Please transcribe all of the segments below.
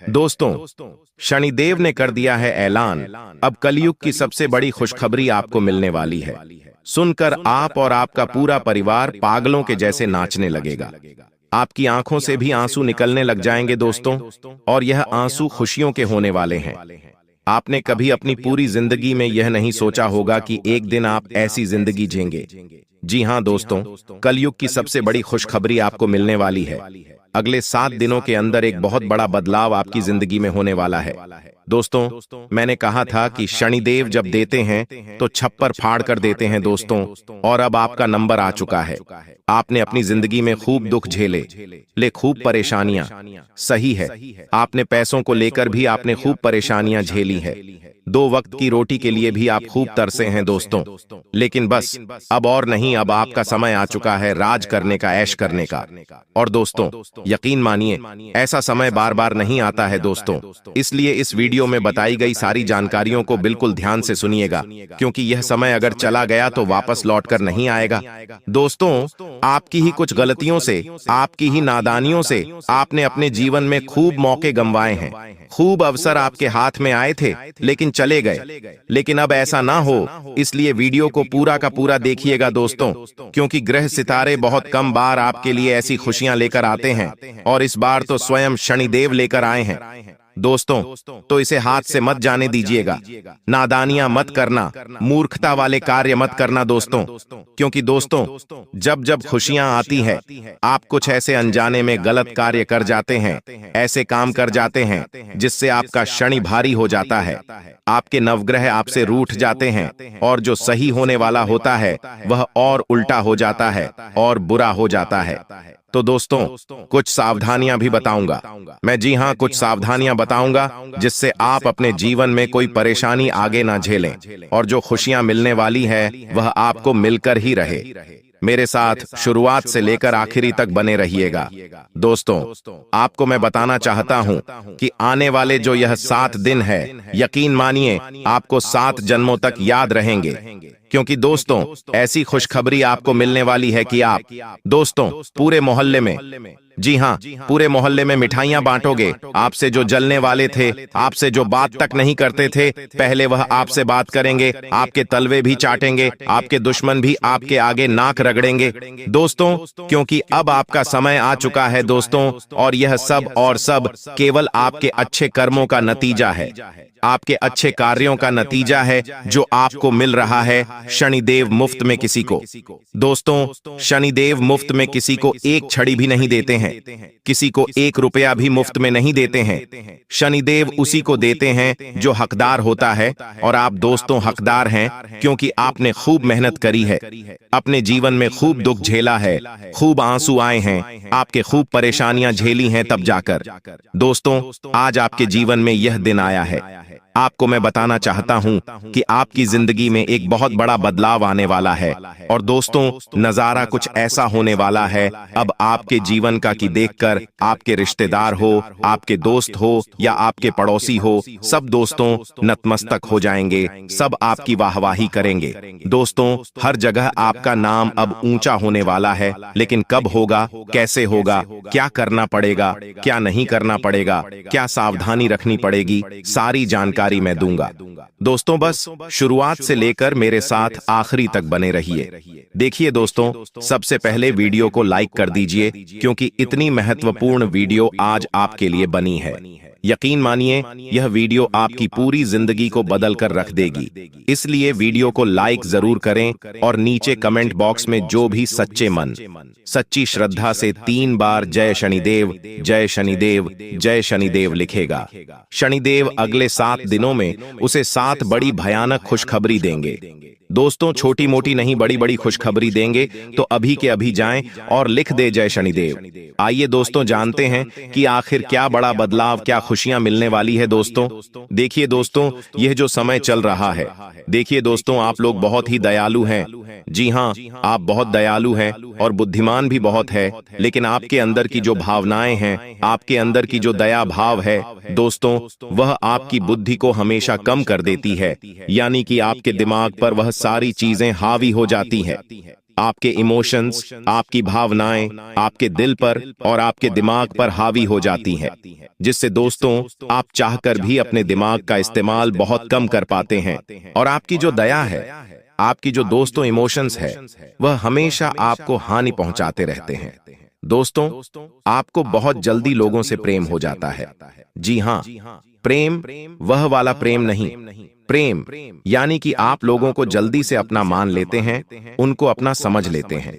दोस्तों, शनिदेव ने कर दिया है ऐलान। अब कलयुग की सबसे बड़ी खुशखबरी आपको मिलने वाली है। सुनकर आप और आपका पूरा परिवार पागलों के जैसे नाचने लगेगा। आपकी आंखों से भी आंसू निकलने लग जाएंगे दोस्तों, और यह आंसू खुशियों के होने वाले हैं। आपने कभी अपनी पूरी जिंदगी में यह नहीं सोचा होगा कि एक दिन आप ऐसी जिंदगी जिएंगे। जी हां दोस्तों, कलयुग की सबसे बड़ी खुशखबरी आपको मिलने वाली है। अगले 7 दिनों के अंदर एक बहुत बड़ा बदलाव आपकी जिंदगी में होने वाला है। दोस्तों, मैंने कहा था कि शनिदेव जब देते हैं तो छप्पर फाड़ कर देते हैं दोस्तों, और अब आपका नंबर आ चुका है। आपने अपनी जिंदगी में खूब दुख झेले खूब परेशानियां। सही है, आपने पैसों को लेकर भी आपने खूब परेशानियां झेली है। 2 वक्त की रोटी के लिए भी आप खूब तरसे हैं दोस्तों। लेकिन बस अब और नहीं, अब आपका समय आ चुका है राज करने का, ऐश करने का। और दोस्तों, यकीन मानिए, ऐसा समय बार बार नहीं आता है दोस्तों। इसलिए इस वीडियो में बताई गई सारी जानकारियों को बिल्कुल ध्यान से सुनिएगा, क्योंकि यह समय अगर चला गया तो वापस लौटकर नहीं आएगा। दोस्तों, आपकी ही कुछ गलतियों से, आपकी ही नादानियों से आपने अपने जीवन में खूब मौके गंवाए हैं। खूब अवसर आपके हाथ में आए थे लेकिन चले गए। लेकिन अब ऐसा ना हो, इसलिए वीडियो को पूरा का पूरा देखिएगा दोस्तों, क्योंकि ग्रह सितारे बहुत कम बार आपके लिए ऐसी खुशियां लेकर आते हैं, और इस बार तो स्वयं शनिदेव लेकर आए हैं। दोस्तों, तो इसे हाथ से मत जाने दीजिएगा। नादानियां मत करना, मूर्खता वाले कार्य मत करना दोस्तों, क्योंकि दोस्तों, जब जब खुशियां आती है आप कुछ ऐसे अनजाने में गलत कार्य कर जाते हैं, ऐसे काम कर जाते हैं जिससे आपका शनि भारी हो जाता है। आपके नवग्रह आपसे रूठ जाते हैं, और जो सही होने वाला होता है वह और उल्टा हो जाता है और बुरा हो जाता है। तो दोस्तों, कुछ सावधानियां भी बताऊंगा मैं। जी हां, कुछ सावधानियां बताऊंगा जिससे आप अपने जीवन में कोई परेशानी आगे ना झेलें, और जो खुशियां मिलने वाली है वह आपको मिलकर ही रहे। मेरे साथ शुरुआत से लेकर आखिरी तक बने रहिएगा। दोस्तों, आपको मैं बताना चाहता हूं कि आने वाले जो यह 7 दिन है, यकीन मानिए आपको 7 जन्मों तक याद रहेंगे। क्योंकि दोस्तों, ऐसी खुशखबरी आपको मिलने वाली है कि आप दोस्तों पूरे मोहल्ले में, जी हां, पूरे मोहल्ले में मिठाइयां बांटोगे। आपसे जो जलने वाले थे, आपसे जो बात तक नहीं करते थे, पहले वह आपसे बात करेंगे, आपके तलवे भी चाटेंगे, आपके दुश्मन भी आपके आगे नाक रगड़ेंगे। दोस्तों, क्योंकि अब आपका समय आ चुका है दोस्तों, और यह सब और सब केवल आपके अच्छे कर्मों का नतीजा है, आपके अच्छे कार्यों का नतीजा है जो आपको मिल रहा है। शनिदेव मुफ्त में किसी को, दोस्तों, शनिदेव मुफ्त में किसी को एक छड़ी भी नहीं देते हैं, किसी को 1 रुपया भी मुफ्त में नहीं देते हैं। शनिदेव उसी को देते हैं जो हकदार होता है, और आप दोस्तों हकदार हैं, क्योंकि आपने खूब मेहनत करी है, अपने जीवन में खूब दुख झेला है, खूब आंसू आए हैं, आपके खूब परेशानियां झेली हैं, तब जाकर दोस्तों आज आपके जीवन में यह दिन आया है। आपको मैं बताना चाहता हूं कि आपकी जिंदगी में एक बहुत बड़ा बदलाव आने वाला है, और दोस्तों नजारा कुछ ऐसा होने वाला है अब आपके जीवन का कि देखकर आपके रिश्तेदार हो, आपके दोस्त हो या आपके पड़ोसी हो, सब दोस्तों नतमस्तक हो जाएंगे, सब आपकी वाहवाही करेंगे। दोस्तों, हर जगह आपका नाम अब ऊंचा होने वाला है। लेकिन कब होगा, कैसे होगा, क्या करना पड़ेगा, क्या नहीं करना पड़ेगा, क्या सावधानी रखनी पड़ेगी, सारी जानकारी मैं दूंगा। दोस्तों, बस शुरुआत से लेकर मेरे साथ आखिरी तक बने रहिए। देखिए दोस्तों, सबसे पहले वीडियो को लाइक कर दीजिए, क्योंकि इतनी महत्वपूर्ण वीडियो आज आपके लिए बनी है। यकीन मानिए यह वीडियो आपकी पूरी जिंदगी को बदल कर रख देगी। इसलिए वीडियो को लाइक जरूर करें, और नीचे कमेंट बॉक्स में जो भी सच्चे मन, सच्ची श्रद्धा से 3 बार जय शनिदेव, जय शनिदेव, जय शनिदेव लिखेगा। शनिदेव अगले 7 दिनों में उसे 7 बड़ी भयानक खुशखबरी देंगे। दोस्तों, छोटी मोटी नहीं, बड़ी बड़ी खुशखबरी देंगे। तो अभी के अभी जाएं और लिख दे जय शनिदेव। आइए दोस्तों जानते हैं कि आखिर क्या बड़ा बदलाव, क्या खुशियां मिलने वाली है। दोस्तों देखिए दोस्तों, यह जो समय चल रहा है, देखिए दोस्तों, आप लोग बहुत ही दयालु हैं। जी हां, आप बहुत दयालु हैं और बुद्धिमान भी बहुत है। लेकिन आपके अंदर की जो भावनाएं हैं, आपके अंदर की जो दया भाव है दोस्तों, वह आपकी बुद्धि को हमेशा कम कर देती है। यानी कि आपके दिमाग पर वह सारी चीजें हावी हो जाती है। आपके इमोशंस, आपकी भावनाएं आपके दिल पर और आपके दिमाग पर हावी हो जाती हैं, जिससे दोस्तों आप चाहकर भी अपने दिमाग का इस्तेमाल बहुत कम कर पाते हैं। और आपकी जो दया है, आपकी जो दोस्तों इमोशंस है, वह हमेशा आपको हानि पहुंचाते रहते हैं। दोस्तों, आपको बहुत जल्दी लोगों से प्रेम हो जाता है। जी हाँ, प्रेम वह वाला प्रेम नहीं, प्रेम यानी कि आप लोगों को जल्दी से अपना मान लेते हैं, उनको अपना समझ लेते हैं।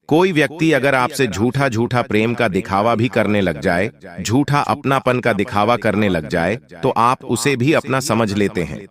कोई व्यक्ति अगर आपसे झूठा झूठा प्रेम का दिखावा भी करने लग जाए, झूठा अपनापन का दिखावा करने लग जाए, तो आप उसे भी अपना समझ लेते हैं।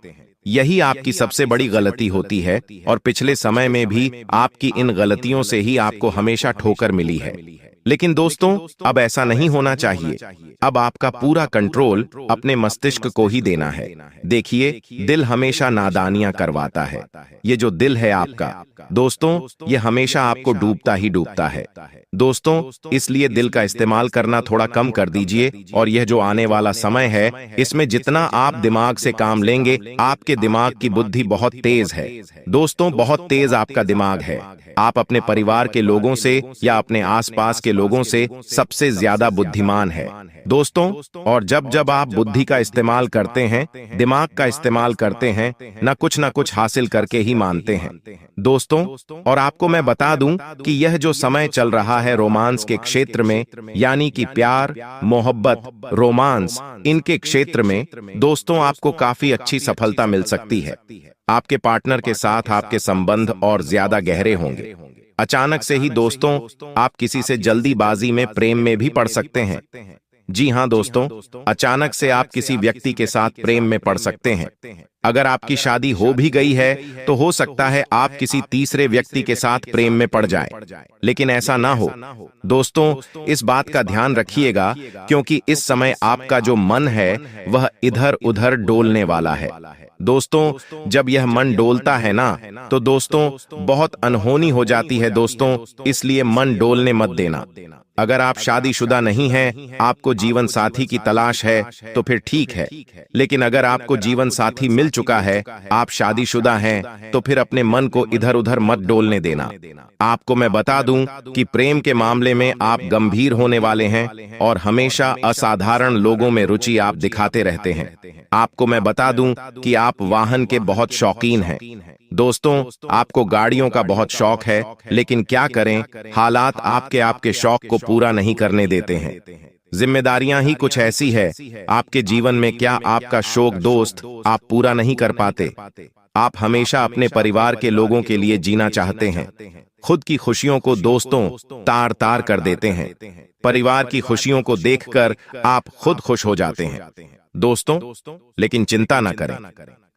यही आपकी सबसे बड़ी गलती होती है और पिछले समय में भी आपकी इन गलतियों से ही आपको हमेशा ठोकर मिली है। लेकिन दोस्तों, अब ऐसा नहीं होना चाहिए। अब आपका पूरा कंट्रोल अपने मस्तिष्क को ही देना है। देखिए, दिल हमेशा नादानियां करवाता है। ये जो दिल है आपका, दोस्तों, ये हमेशा आपको डूबता ही डूबता है। दोस्तों, इसलिए दिल का इस्तेमाल करना थोड़ा कम कर दीजिए। और यह जो आने वाला समय है, इसमें जितना आप दिमाग से काम लेंगे, आपके दिमाग की बुद्धि बहुत तेज है। दोस्तों, बहुत तेज आपका दिमाग है। आप अपने परिवार के लोगों से या अपने आसपास के लोगों से सबसे ज्यादा बुद्धिमान है। दोस्तों, और जब जब आप बुद्धि का इस्तेमाल करते हैं, दिमाग का इस्तेमाल करते हैं, न कुछ हासिल करके ही मानते हैं। दोस्तों, और आपको मैं बता दूं कि यह जो समय चल रहा है रोमांस के क्षेत्र में, यानी कि प्यार, मोहब्बत, रोमांस, इनके क्षेत्र में, दोस्तों, आपको काफी अच्छी सफलता मिल सकती है। आपके पार्टनर के साथ आपके संबंध और ज्यादा गहरे होंगे। अचानक से ही दोस्तों, आप किसी से जल्दीबाजी में प्रेम में भी पड़ सकते हैं। जी हां दोस्तों, अचानक से आप किसी व्यक्ति के साथ प्रेम में पड़ सकते हैं। अगर आपकी शादी हो भी गई है, तो हो सकता है आप किसी तीसरे व्यक्ति के साथ प्रेम में पड़ जाएं। लेकिन ऐसा ना हो। दोस्तों, इस बात का ध्यान रखिएगा, क्योंकि इस समय आपका जो मन है, वह इधर उधर डोलने वाला है। दोस्तों, जब यह मन डोलता है ना, तो दोस्तों बहुत अनहोनी हो जाती है। दोस्तों, इसलिए मन डोलने मत देना। अगर आप शादीशुदा नहीं हैं, आपको जीवन साथी की तलाश है, तो फिर ठीक है। लेकिन अगर आपको जीवन साथी मिल चुका है, आप शादीशुदा हैं, तो फिर अपने मन को इधर उधर मत डोलने देना। आपको मैं बता दूं कि प्रेम के मामले में आप गंभीर होने वाले हैं और हमेशा असाधारण लोगों में रुचि आप दिखाते रहते हैं। आपको मैं बता दूं कि आप वाहन के बहुत शौकीन हैं। दोस्तों, आपको गाड़ियों का बहुत शौक है, लेकिन क्या करें, हालात आपके शौक को पूरा नहीं करने देते हैं। जिम्मेदारियां ही कुछ ऐसी है आपके जीवन में, क्या आपका शौक दोस्त आप पूरा नहीं कर पाते। आप हमेशा अपने परिवार के लोगों के लिए जीना चाहते हैं। खुद की खुशियों को दोस्तों तार तार कर देते हैं। परिवार की खुशियों को देखकर आप खुद खुश हो जाते हैं। दोस्तों, लेकिन चिंता न करें।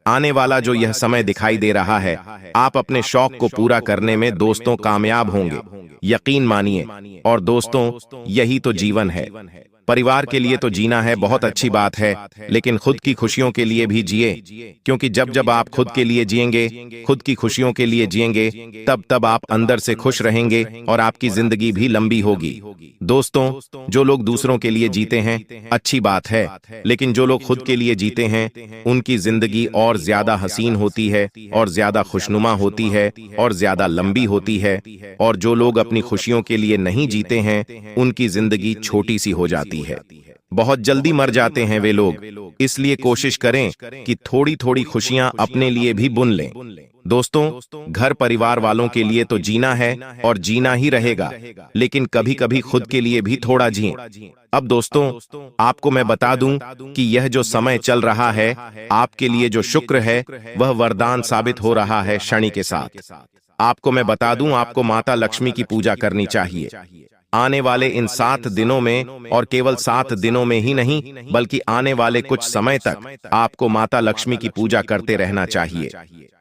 आने वाला जो यह समय दिखाई दे रहा है, आप अपने शौक को पूरा करने में दोस्तों कामयाब होंगे, यकीन मानिए। और दोस्तों, यही तो जीवन है। परिवार के लिए तो जीना है, बहुत अच्छी बात है, लेकिन खुद की खुशियों के लिए भी जिए, क्योंकि जब जब आप खुद के लिए जिएंगे, खुद की खुशियों के लिए जिएंगे, तब तब आप अंदर से खुश रहेंगे और आपकी जिंदगी भी लंबी होगी। दोस्तों, जो लोग दूसरों के लिए जीते हैं, अच्छी बात है, लेकिन जो लोग खुद के लिए जीते हैं, उनकी जिंदगी और ज्यादा हसीन होती है और ज्यादा खुशनुमा होती है और ज्यादा लंबी होती है। और जो लोग अपनी खुशियों के लिए नहीं जीते हैं, उनकी जिंदगी छोटी सी हो जाती है। बहुत जल्दी मर जाते हैं वे लोग। इसलिए कोशिश करें कि थोड़ी थोड़ी खुशियां अपने लिए भी बुन लें। दोस्तों, घर परिवार वालों के लिए तो जीना है और जीना ही रहेगा, लेकिन कभी कभी खुद के लिए भी थोड़ा जिएं। अब दोस्तों, आपको मैं बता दूं कि यह जो समय चल रहा है, आपके लिए जो शुक्र है, वह वरदान साबित हो रहा है शनि के साथ। आपको मैं बता दूं, आपको माता लक्ष्मी की पूजा करनी चाहिए। आने वाले इन 7 दिनों में, और केवल 7 दिनों में ही नहीं, बल्कि आने वाले कुछ समय तक आपको माता लक्ष्मी की पूजा करते रहना चाहिए।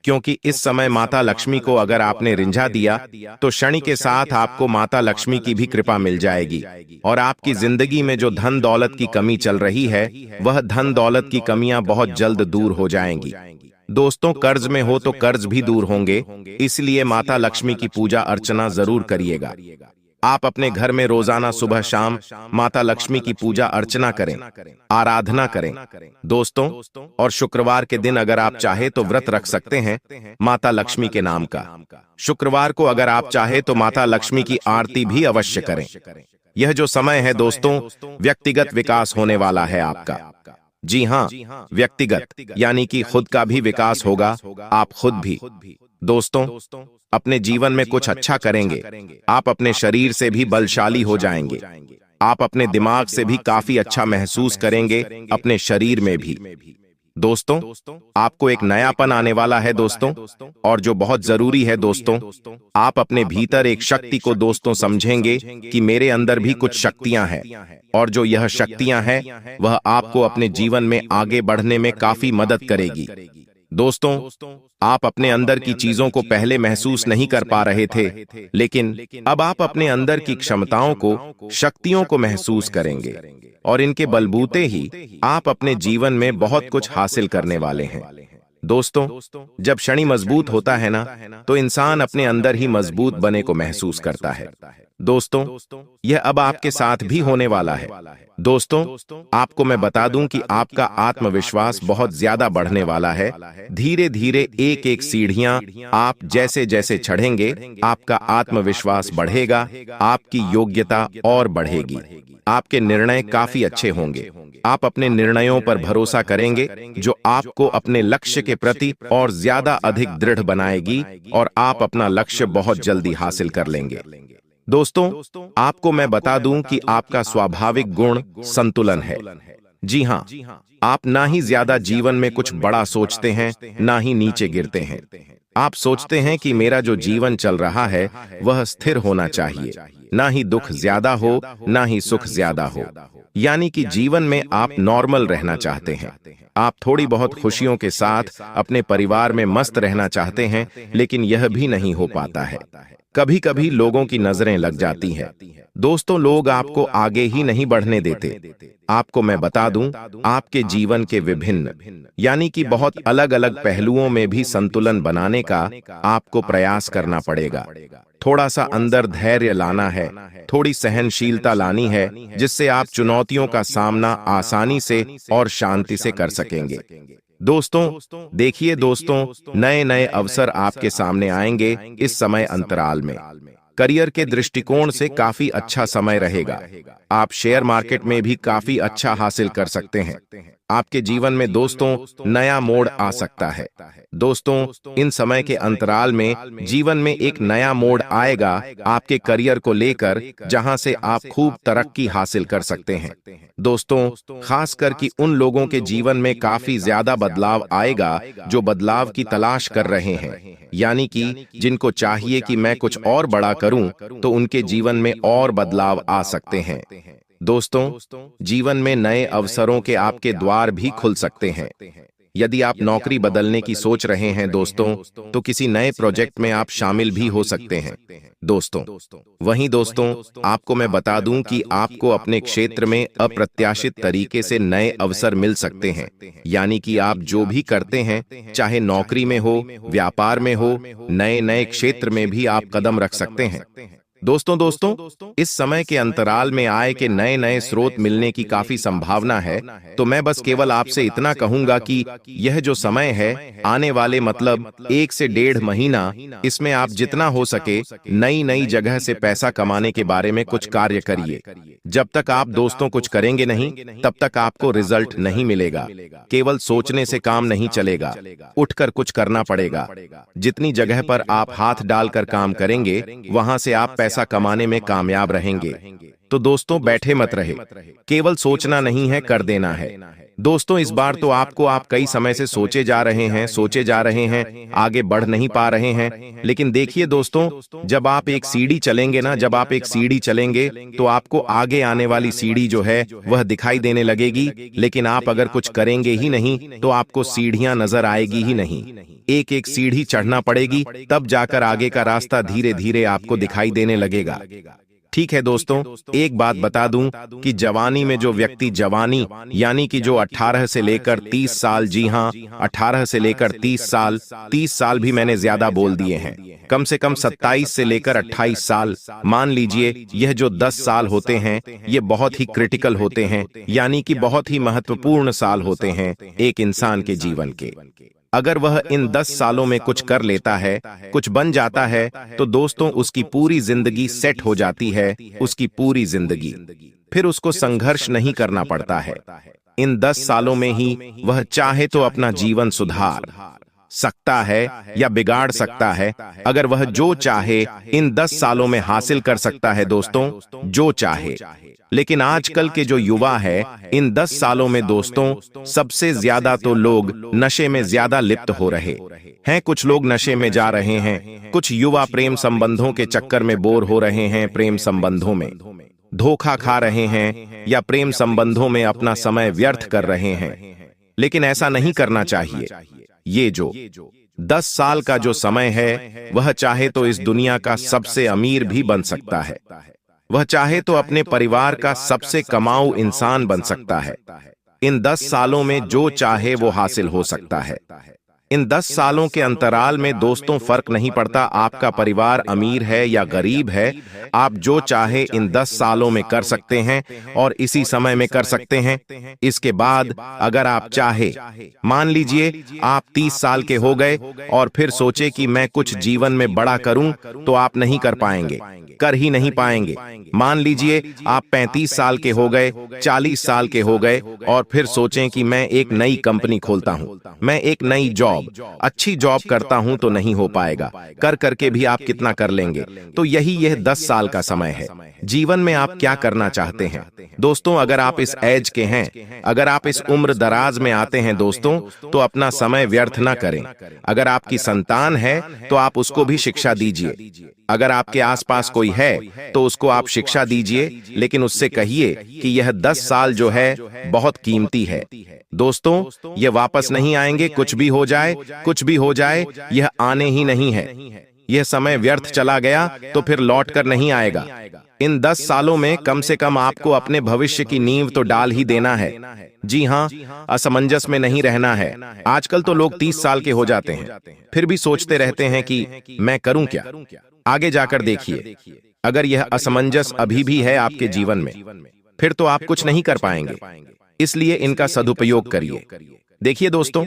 क्योंकि इस समय माता लक्ष्मी को अगर आपने रिंझा दिया, तो शनि के साथ आपको माता लक्ष्मी की भी कृपा मिल जाएगी और आपकी जिंदगी में जो धन दौलत की कमी चल रही है, वह धन दौलत की कमियां बहुत जल्द दूर हो जाएंगी। दोस्तों, कर्ज में हो तो कर्ज भी दूर होंगे, इसलिए माता लक्ष्मी की पूजा अर्चना जरूर करिएगा। आप अपने घर में रोजाना सुबह शाम माता लक्ष्मी की पूजा अर्चना करें, आराधना करें दोस्तों। और शुक्रवार के दिन अगर आप चाहे तो व्रत रख सकते हैं माता लक्ष्मी के नाम का। शुक्रवार को अगर आप चाहे तो माता लक्ष्मी की आरती भी अवश्य करें। यह जो समय है दोस्तों, व्यक्तिगत विकास होने वाला है आपका। जी हाँ, व्यक्तिगत यानी कि खुद का भी विकास होगा, आप खुद भी। दोस्तों, अपने जीवन में कुछ अच्छा करेंगे, आप अपने शरीर से भी बलशाली हो जाएंगे, आप अपने दिमाग से भी काफी अच्छा महसूस करेंगे, अपने शरीर में भी। दोस्तों, आपको एक नयापन आने वाला है दोस्तों, और जो बहुत जरूरी है दोस्तों, आप अपने भीतर एक शक्ति को दोस्तों समझेंगे कि मेरे अंदर भी कुछ शक्तियां हैं, और जो यह शक्तियां हैं वह आपको अपने जीवन में आगे बढ़ने में काफी मदद करेगी। दोस्तों, आप अपने अंदर की चीजों को पहले महसूस नहीं कर पा रहे थे, लेकिन अब आप अपने अंदर की क्षमताओं को, शक्तियों को महसूस करेंगे, और इनके बलबूते ही आप अपने जीवन में बहुत कुछ हासिल करने वाले हैं। दोस्तों, जब शनि मजबूत होता है ना, तो इंसान अपने अंदर ही मजबूत बने को महसूस करता है। दोस्तों, यह अब आपके साथ भी होने वाला है। दोस्तों, आपको मैं बता दूं कि आपका आत्मविश्वास बहुत ज्यादा बढ़ने वाला है। धीरे धीरे एक एक सीढ़ियां आप जैसे जैसे चढ़ेंगे, आपका आत्मविश्वास बढ़ेगा, आपकी योग्यता और बढ़ेगी, आपके निर्णय काफी अच्छे होंगे। आप अपने निर्णयों पर भरोसा करेंगे, जो आपको अपने लक्ष्य के प्रति और ज्यादा अधिक दृढ़ बनाएगी, और आप अपना लक्ष्य बहुत जल्दी हासिल कर लेंगे। दोस्तों, आपको मैं बता दूं कि आपका स्वाभाविक गुण संतुलन है। जी हाँ, आप ना ही ज्यादा जीवन में कुछ बड़ा सोचते हैं, ना ही नीचे गिरते हैं। आप सोचते हैं कि मेरा जो जीवन चल रहा है वह स्थिर होना चाहिए, ना ही दुख ज्यादा हो, ना ही सुख ज्यादा हो। यानी कि जीवन में आप नॉर्मल रहना चाहते हैं। आप थोड़ी बहुत खुशियों के साथ अपने परिवार में मस्त रहना चाहते हैं, लेकिन यह भी नहीं हो पाता है। कभी कभी लोगों की नजरें लग जाती हैं। दोस्तों, लोग आपको आगे ही नहीं बढ़ने देते। आपको मैं बता दूं, आपके जीवन के विभिन्न यानी कि बहुत अलग अलग पहलुओं में भी संतुलन बनाने का आपको प्रयास करना पड़ेगा। थोड़ा सा अंदर धैर्य लाना है, थोड़ी सहनशीलता लानी है, जिससे आप चुनौतियों का सामना आसानी से और शांति से कर सकेंगे। दोस्तों, देखिए दोस्तों, नए नए अवसर आपके सामने आएंगे इस समय अंतराल में। करियर के दृष्टिकोण से काफी अच्छा समय रहेगा। आप शेयर मार्केट में भी काफी अच्छा हासिल कर सकते हैं। आपके जीवन में दोस्तों नया मोड़ आ सकता है। दोस्तों, इन समय के अंतराल में जीवन में एक नया मोड़ आएगा आपके करियर को लेकर, जहां से आप खूब तरक्की हासिल कर सकते हैं। दोस्तों, खासकर कि उन लोगों के जीवन में काफी ज्यादा बदलाव आएगा जो बदलाव की तलाश कर रहे हैं, यानी कि जिनको चाहिए कि मैं कुछ और बड़ा करूं, तो उनके जीवन में और बदलाव आ सकते हैं। दोस्तों, जीवन में नए अवसरों के आपके द्वार भी खुल सकते हैं। यदि आप नौकरी बदलने की सोच रहे हैं दोस्तों, तो किसी नए प्रोजेक्ट में आप शामिल भी हो सकते हैं। दोस्तों, वहीं दोस्तों, आपको मैं बता दूं कि आपको अपने क्षेत्र में अप्रत्याशित तरीके से नए अवसर मिल सकते हैं। यानी कि आप जो भी करते हैं, चाहे नौकरी में हो, व्यापार में हो, नए नए क्षेत्र में भी आप कदम रख सकते हैं। दोस्तों, इस समय के अंतराल में आय के नए नए स्रोत मिलने की काफी संभावना है। तो मैं बस केवल आपसे इतना कहूंगा कि यह जो समय है, आने वाले मतलब 1 से 1.5 महीना, इसमें आप जितना हो सके नई नई जगह से पैसा कमाने के बारे में कुछ कार्य करिए। जब तक आप दोस्तों कुछ करेंगे नहीं, तब तक आपको रिजल्ट नहीं मिलेगा। केवल सोचने से काम नहीं चलेगा, उठकर कुछ करना पड़ेगा। जितनी जगह पर आप हाथ डालकर काम करेंगे, वहां से आप पैसा कमाने में कामयाब रहेंगे। तो दोस्तों, बैठे मत रहे, केवल सोचना नहीं है, कर देना है। दोस्तों, इस बार तो आप कई समय से सोचे जा रहे हैं, आगे बढ़ नहीं पा रहे हैं। लेकिन देखिए दोस्तों, जब आप एक सीढ़ी चलेंगे ना, तो आपको आगे आने वाली सीढ़ी जो है वह दिखाई देने लगेगी। लेकिन आप अगर कुछ करेंगे ही नहीं, तो आपको सीढ़ियां नजर आएगी ही नहीं। एक एक सीढ़ी चढ़ना पड़ेगी, तब जाकर आगे का रास्ता धीरे धीरे आपको दिखाई देने लगेगा। ठीक है दोस्तों, एक बात बता दूं कि जवानी में जो व्यक्ति जवानी यानी कि जो 18 से लेकर 30 साल, जी हां 18 से लेकर 30 साल भी मैंने ज्यादा बोल दिए हैं, कम से कम 27 से लेकर 28 साल, मान लीजिए यह जो 10 साल होते हैं ये बहुत ही क्रिटिकल होते हैं, यानी कि बहुत ही महत्वपूर्ण साल होते हैं एक इंसान के जीवन के। अगर वह इन 10 सालों में कुछ कर लेता है, कुछ बन जाता है, तो दोस्तों उसकी पूरी जिंदगी सेट हो जाती है, उसकी पूरी जिंदगी। फिर उसको संघर्ष नहीं करना पड़ता है। इन 10 सालों में ही वह चाहे तो अपना जीवन सुधार सकता है या बिगाड़ सकता है। अगर वह जो चाहे इन 10 सालों में हासिल कर सकता है दोस्तों, जो चाहे। लेकिन आजकल के जो युवा है, इन 10 सालों में दोस्तों सबसे ज्यादा तो लोग नशे में ज्यादा लिप्त हो रहे हैं। कुछ लोग नशे में जा रहे हैं, कुछ युवा प्रेम संबंधों के चक्कर में बोर हो रहे हैं, प्रेम संबंधों में धोखा खा रहे हैं या प्रेम संबंधों में अपना समय व्यर्थ कर रहे हैं। लेकिन ऐसा नहीं करना चाहिए। ये जो 10 साल का जो समय है, वह चाहे तो इस दुनिया का सबसे अमीर भी बन सकता है, वह चाहे तो अपने परिवार का सबसे कमाऊ इंसान बन सकता है। इन 10 सालों में जो चाहे वो हासिल हो सकता है। इन 10 सालों के अंतराल में दोस्तों फर्क नहीं पड़ता आपका परिवार अमीर है या गरीब है, आप जो चाहे इन 10 सालों में कर सकते हैं और इसी समय में कर सकते हैं। इसके बाद अगर आप चाहे, मान लीजिए आप 30 साल के हो गए और फिर सोचे कि मैं कुछ जीवन में बड़ा करूं, तो आप नहीं कर पाएंगे, कर ही नहीं पाएंगे। मान लीजिए आप 35 साल के हो गए, 40 साल के हो गए और फिर सोचें कि मैं एक नई कंपनी खोलता हूं, मैं एक नई जॉब, अच्छी जॉब करता हूं, तो नहीं हो पाएगा। कर करके भी आप कितना कर लेंगे। तो यह 10 साल का समय है। जीवन में आप क्या करना चाहते हैं दोस्तों? अगर आप इस एज के हैं, अगर आप इस उम्र दराज में आते हैं दोस्तों, तो अपना समय व्यर्थ ना करें। अगर आपकी संतान है तो आप उसको भी शिक्षा दीजिए। अगर आपके आसपास कोई है तो उसको आप शिक्षा दीजिए, लेकिन उससे कहिए कि यह 10 साल जो है बहुत कीमती है दोस्तों, ये वापस नहीं आएंगे। कुछ भी हो जाए, कुछ भी हो जाए, यह आने ही नहीं है। यह समय व्यर्थ चला गया तो फिर लौट कर नहीं आएगा। इन 10 सालों में कम से कम आपको अपने भविष्य की नींव तो डाल ही देना है। जी हां, असमंजस में नहीं रहना है। आजकल तो लोग 30 साल के हो जाते हैं, फिर भी सोचते रहते हैं कि मैं करूं क्या। आगे जाकर देखिए, अगर यह असमंजस अभी भी है आपके जीवन में, फिर तो आप कुछ नहीं कर पाएंगे। इसलिए इनका सदुपयोग करिए। देखिए दोस्तों,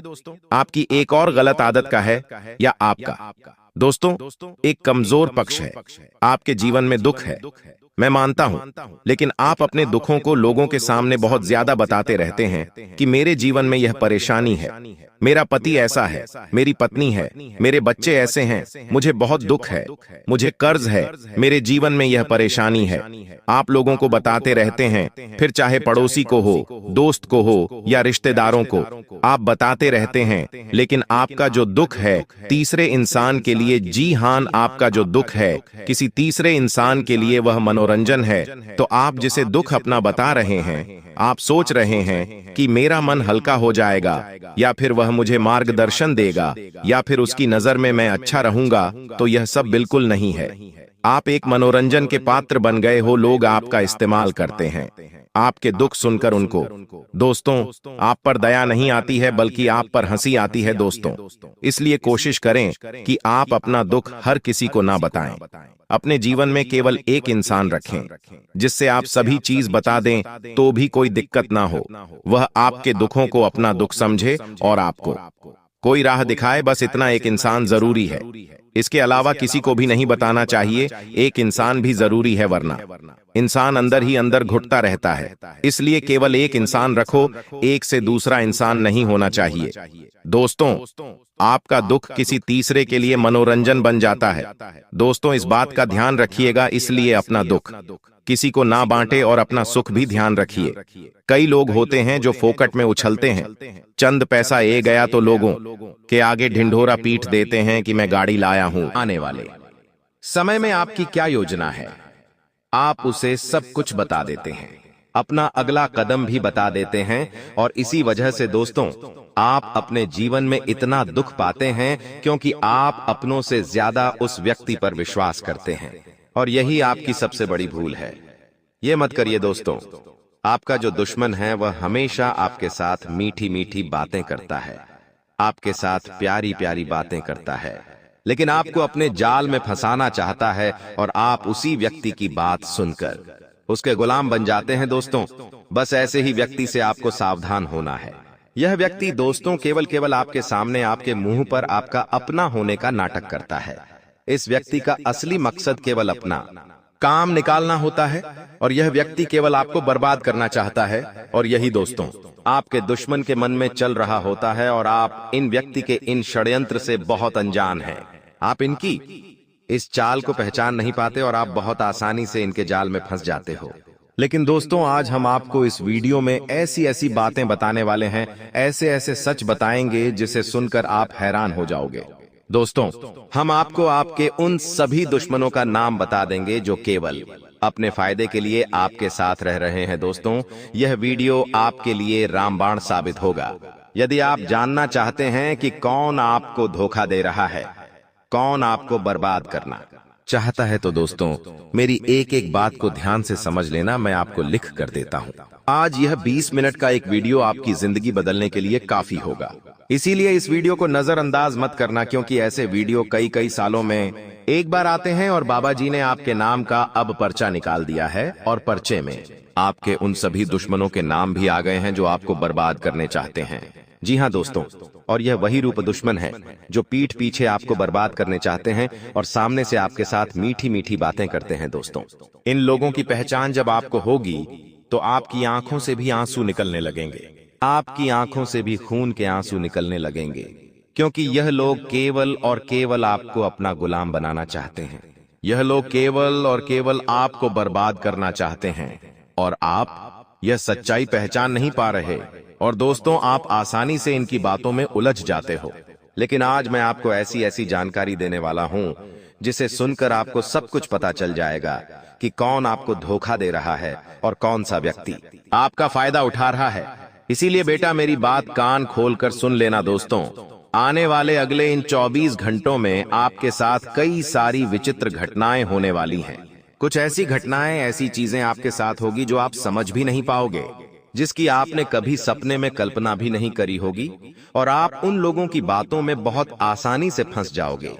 आपकी एक और गलत आदत का है या आपका दोस्तों एक कमजोर पक्ष है। आपके जीवन में दुख है, मैं मानता हूं, लेकिन आप अपने दुखों को लोगों के सामने बहुत ज्यादा बताते रहते हैं कि मेरे जीवन में यह परेशानी है, मेरा पति ऐसा है, मेरी पत्नी है, मेरे बच्चे ऐसे हैं, मुझे बहुत दुख है, मुझे कर्ज है, मेरे जीवन में यह परेशानी है। आप लोगों को बताते रहते हैं, फिर चाहे पड़ोसी को हो, दोस्त को हो या रिश्तेदारों को, आप बताते रहते हैं। लेकिन आपका जो दुख है तीसरे इंसान के लिए, जी हां, आपका जो दुख है किसी तीसरे इंसान के लिए वह मनोरंजन है। तो आप जिसे दुख अपना बता रहे हैं, आप सोच रहे हैं कि मेरा मन हल्का हो जाएगा, या फिर वह मुझे मार्गदर्शन देगा, या फिर उसकी नजर में मैं अच्छा रहूंगा, तो यह सब बिल्कुल नहीं है। आप एक मनोरंजन के पात्र बन गए हो, लोग आपका इस्तेमाल करते हैं। आपके दुख सुनकर उनको दोस्तों आप पर दया नहीं आती है, बल्कि आप पर हंसी आती है दोस्तों। इसलिए कोशिश करें कि आप अपना दुख हर किसी को ना बताएं। अपने जीवन में केवल एक इंसान रखें जिससे आप सभी चीज बता दें तो भी कोई दिक्कत ना हो। वह आपके दुखों को अपना दुख समझे और आपको कोई राह दिखाए, बस इतना एक इंसान जरूरी है। इसके अलावा किसी को भी नहीं बताना चाहिए। एक इंसान भी जरूरी है, वरना इंसान अंदर ही अंदर घुटता रहता है। इसलिए केवल एक इंसान रखो, एक से दूसरा इंसान नहीं होना चाहिए। दोस्तों, आपका दुख किसी तीसरे के लिए मनोरंजन बन जाता है। दोस्तों, इस बात का ध्यान रखिएगा। इसलिए अपना दुख किसी को ना बांटे और अपना सुख भी ध्यान रखिए। कई लोग होते हैं जो फोकट में उछलते हैं, चंद पैसा ए गया तो लोगों के आगे ढिंढोरा पीट देते हैं कि मैं गाड़ी लाया हूं। आने वाले समय में आपकी क्या योजना है, आप उसे सब कुछ बता देते हैं, अपना अगला कदम भी बता देते हैं। और इसी वजह से दोस्तों आप अपने जीवन में इतना दुख पाते हैं, क्योंकि आप अपनों से ज्यादा उस व्यक्ति पर विश्वास करते हैं। और यही आपकी सबसे बड़ी भूल है। ये मत करिए दोस्तों। आपका जो दुश्मन है वह हमेशा आपके साथ मीठी मीठी बातें करता है, आपके साथ प्यारी प्यारी बातें करता है, लेकिन आपको अपने जाल में फंसाना चाहता है और आप उसी व्यक्ति की बात सुनकर उसके गुलाम बन जाते हैं दोस्तों। बस ऐसे ही व्यक्ति से आपको सावधान होना है। यह व्यक्ति दोस्तों केवल आपके सामने आपके मुंह पर आपका अपना होने का नाटक करता है। इस व्यक्ति का असली मकसद केवल अपना काम निकालना होता है और यह व्यक्ति केवल आपको बर्बाद करना चाहता है। और यही दोस्तों आपके दुश्मन के मन में चल रहा होता है और आप इन व्यक्ति के इन षड्यंत्र से बहुत अनजान हैं। आप इनकी इस चाल को पहचान नहीं पाते और आप बहुत आसानी से इनके जाल में फंस जाते हो। लेकिन दोस्तों आज हम आपको इस वीडियो में ऐसी ऐसी बातें बताने वाले हैं, ऐसे ऐसे सच बताएंगे जिसे सुनकर आप हैरान हो जाओगे। दोस्तों हम आपको आपके उन सभी दुश्मनों का नाम बता देंगे जो केवल अपने फायदे के लिए आपके साथ रह रहे हैं। दोस्तों यह वीडियो आपके लिए रामबाण साबित होगा। यदि आप जानना चाहते हैं कि कौन आपको धोखा दे रहा है, कौन आपको बर्बाद करना चाहता है, तो दोस्तों मेरी एक एक बात को ध्यान से समझ लेना। मैं आपको लिख कर देता हूं। आज यह 20 मिनट का एक वीडियो आपकी जिंदगी बदलने के लिए काफी होगा, इसीलिए इस वीडियो को नजरअंदाज मत करना, क्योंकि ऐसे वीडियो कई सालों में एक बार आते हैं और बाबा जी ने आपके नाम का अब पर्चा निकाल दिया है और पर्चे में आपके उन सभी दुश्मनों के नाम भी आ गए हैं जो आपको बर्बाद करने चाहते हैं। जी हाँ दोस्तों, और यह वही रूप दुश्मन है जो पीठ पीछे आपको बर्बाद करने चाहते हैं और सामने से आपके साथ मीठी मीठी बातें करते हैं। दोस्तों इन लोगों की पहचान जब आपको होगी तो आपकी आंखों से भी आंसू निकलने लगेंगे, आपकी आंखों से भी खून के आंसू निकलने लगेंगे, क्योंकि यह लोग केवल और केवल आपको अपना गुलाम बनाना चाहते हैं। यह लोग केवल और केवल आपको बर्बाद करना चाहते हैं और आप यह सच्चाई पहचान नहीं पा रहे। और दोस्तों आप आसानी से इनकी बातों में उलझ जाते हो। लेकिन आज मैं आपको ऐसी ऐसी जानकारी देने वाला हूं जिसे सुनकर आपको सब कुछ पता चल जाएगा कि कौन आपको धोखा दे रहा है और कौन सा व्यक्ति आपका फायदा उठा रहा है। इसीलिए बेटा मेरी बात कान खोलकर सुन लेना दोस्तों। आने वाले अगले इन 24 घंटों में आपके साथ कई सारी विचित्र घटनाएं होने वाली हैं। कुछ ऐसी घटनाएं, ऐसी चीजें आपके साथ होगी जो आप समझ भी नहीं पाओगे, जिसकी आपने कभी सपने में कल्पना भी नहीं करी होगी, और आप उन लोगों की बातों में बहुत आसानी से फंस जाओगे।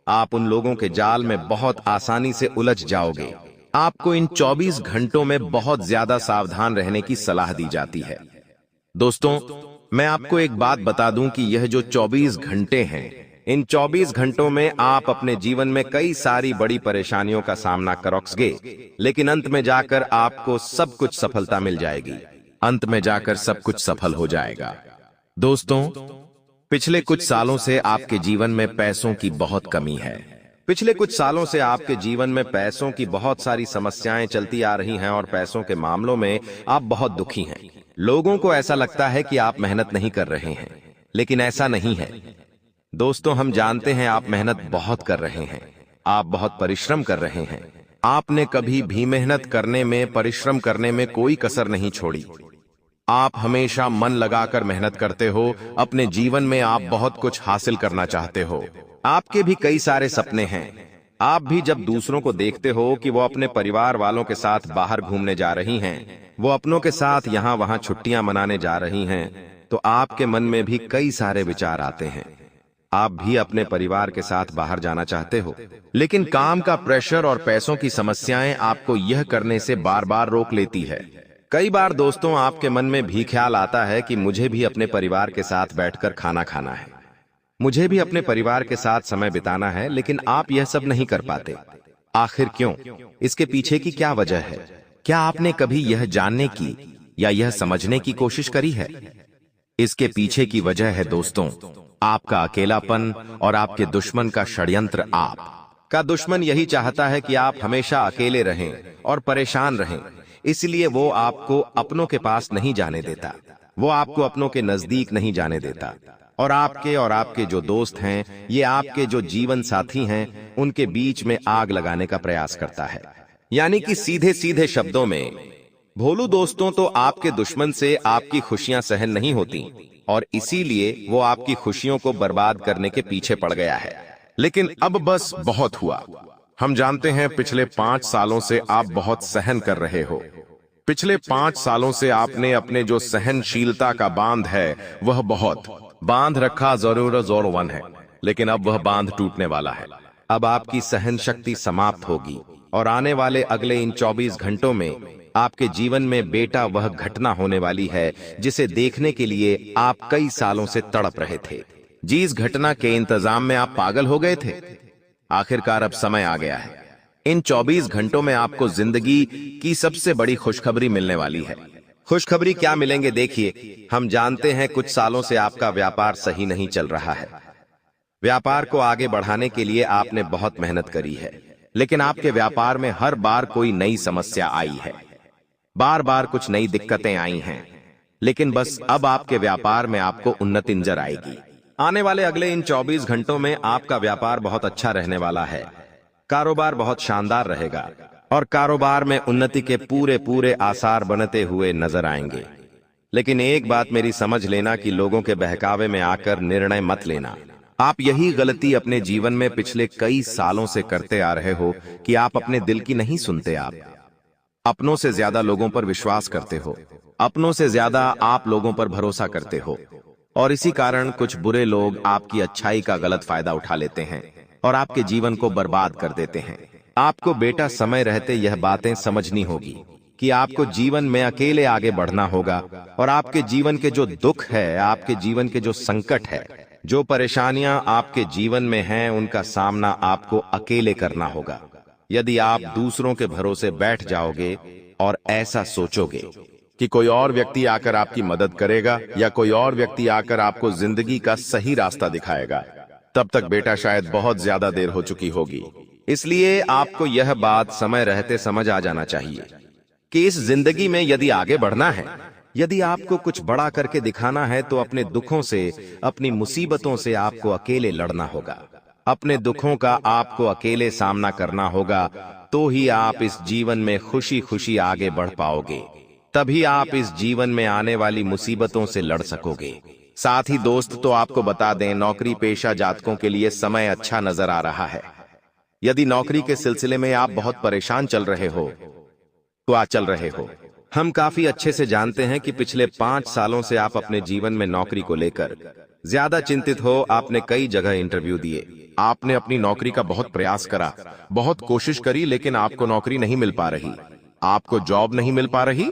आप उन लोगों के जाल में बहुत आसानी से उलझ जाओगे। आपको इन 24 घंटों में बहुत ज्यादा सावधान रहने की सलाह दी जाती है। दोस्तों मैं आपको एक बात बता दूं कि यह जो 24 घंटे हैं, इन 24 घंटों में आप अपने जीवन में कई सारी बड़ी परेशानियों का सामना करोगे, लेकिन अंत में जाकर आपको सब कुछ सफलता मिल जाएगी। अंत में जाकर सब कुछ सफल हो जाएगा। दोस्तों पिछले कुछ सालों से आपके जीवन में पैसों की बहुत कमी है। पिछले कुछ सालों से आपके जीवन में पैसों की बहुत सारी समस्याएं चलती आ रही हैं और पैसों के मामलों में आप बहुत दुखी हैं। लोगों को ऐसा लगता है कि आप मेहनत नहीं कर रहे हैं, लेकिन ऐसा नहीं है। दोस्तों हम जानते हैं आप मेहनत बहुत कर रहे हैं, आप बहुत परिश्रम कर रहे हैं। आपने कभी भी मेहनत करने में, परिश्रम करने में कोई कसर नहीं छोड़ी। आप हमेशा मन लगाकर मेहनत करते हो। अपने जीवन में आप बहुत कुछ हासिल करना चाहते हो। आपके भी कई सारे सपने हैं। आप भी जब दूसरों को देखते हो कि वो अपने परिवार वालों के साथ बाहर घूमने जा रही हैं, वो अपनों के साथ यहाँ वहाँ छुट्टियां मनाने जा रही हैं, तो आपके मन में भी कई सारे विचार आते हैं। आप भी अपने परिवार के साथ बाहर जाना चाहते हो, लेकिन काम का प्रेशर और पैसों की समस्याएं आपको यह करने से बार बार रोक लेती है। कई बार दोस्तों आपके मन में भी ख्याल आता है कि मुझे भी अपने परिवार के साथ बैठकर खाना खाना है, मुझे भी अपने परिवार के साथ समय बिताना है, लेकिन आप यह सब नहीं कर पाते। आखिर क्यों? इसके पीछे की क्या वजह है? क्या आपने कभी यह जानने की या यह समझने की कोशिश करी है? इसके पीछे की वजह है दोस्तों आपका अकेलापन और आपके दुश्मन का षड्यंत्र। आपका दुश्मन यही चाहता है कि आप हमेशा अकेले रहें और परेशान रहें, इसलिए वो आपको अपनों के पास नहीं जाने देता, वो आपको अपनों के नजदीक नहीं जाने देता। और आपके जो दोस्त हैं, ये आपके जो जीवन साथी हैं, उनके बीच में आग लगाने का प्रयास करता है। यानी कि सीधे सीधे शब्दों में भोलू दोस्तों, तो आपके दुश्मन से आपकी खुशियां सहन नहीं होती और इसीलिए वो आपकी खुशियों को बर्बाद करने के पीछे पड़ गया है। लेकिन अब बस बहुत हुआ। हम जानते हैं पिछले 5 सालों से आप बहुत सहन कर रहे हो। पिछले 5 सालों से आपने अपने जो सहनशीलता का बांध है वह बहुत बांध रखा जरूर जोरवन है, लेकिन अब वह बांध टूटने वाला है। अब आपकी सहन शक्ति समाप्त होगी और आने वाले अगले इन 24 घंटों में आपके जीवन में बेटा वह घटना होने वाली है जिसे देखने के लिए आप कई सालों से तड़प रहे थे। जिस घटना के इंतजाम में आप पागल हो गए थे, आखिरकार अब समय आ गया है। इन 24 घंटों में आपको जिंदगी की सबसे बड़ी खुशखबरी मिलने वाली है। खुशखबरी क्या मिलेंगे देखिए। हम जानते हैं कुछ सालों से आपका व्यापार सही नहीं चल रहा है। व्यापार को आगे बढ़ाने के लिए आपने बहुत मेहनत करी है, लेकिन आपके व्यापार में हर बार कोई नई समस्या आई है, बार बार कुछ नई दिक्कतें आई हैं। लेकिन बस अब आपके व्यापार में आपको उन्नति नजर आएगी। आने वाले अगले इन 24 घंटों में आपका व्यापार बहुत अच्छा रहने वाला है। कारोबार बहुत शानदार रहेगा और कारोबार में उन्नति के पूरे आसार बनते हुए नजर आएंगे। लेकिन एक बात मेरी समझ लेना कि लोगों के बहकावे में आकर निर्णय मत लेना। आप यही गलती अपने जीवन में पिछले कई सालों से करते आ रहे हो कि आप अपने दिल की नहीं सुनते। आप अपनों से ज्यादा लोगों पर विश्वास करते हो, अपनों से ज्यादा आप लोगों पर भरोसा करते हो, और इसी कारण कुछ बुरे लोग आपकी अच्छाई का गलत फायदा उठा लेते हैं और आपके जीवन को बर्बाद कर देते हैं। आपको बेटा समय रहते यह बातें समझनी होगी कि आपको जीवन में अकेले आगे बढ़ना होगा और आपके जीवन के जो दुख है, आपके जीवन के जो संकट है, जो परेशानियां आपके जीवन में हैं, उनका सामना आपको अकेले करना होगा। यदि आप दूसरों के भरोसे बैठ जाओगे और ऐसा सोचोगे कि कोई और व्यक्ति आकर आपकी मदद करेगा या कोई और व्यक्ति आकर आपको जिंदगी का सही रास्ता दिखाएगा, तब तक बेटा शायद बहुत ज्यादा देर हो चुकी होगी। इसलिए आपको यह बात समय रहते समझ आ जाना चाहिए कि इस जिंदगी में यदि आगे बढ़ना है, यदि आपको कुछ बड़ा करके दिखाना है, तो अपने दुखों से, अपनी मुसीबतों से आपको अकेले लड़ना होगा। अपने दुखों का आपको अकेले सामना करना होगा, तो ही आप इस जीवन में खुशी खुशी आगे बढ़ पाओगे। तभी आप इस जीवन में आने वाली मुसीबतों से लड़ सकोगे। साथ ही दोस्त, तो आपको बता दें, नौकरी पेशा जातकों के लिए समय अच्छा नजर आ रहा है। यदि नौकरी के सिलसिले में आप बहुत परेशान चल रहे हो तो आज चल रहे हो। हम काफी अच्छे से जानते हैं कि पिछले 5 सालों से आप अपने जीवन में नौकरी को लेकर ज्यादा चिंतित हो। आपने कई जगह इंटरव्यू दिए, आपने अपनी नौकरी का बहुत प्रयास करा, बहुत कोशिश करी, लेकिन आपको नौकरी नहीं मिल पा रही, आपको जॉब नहीं मिल पा रही।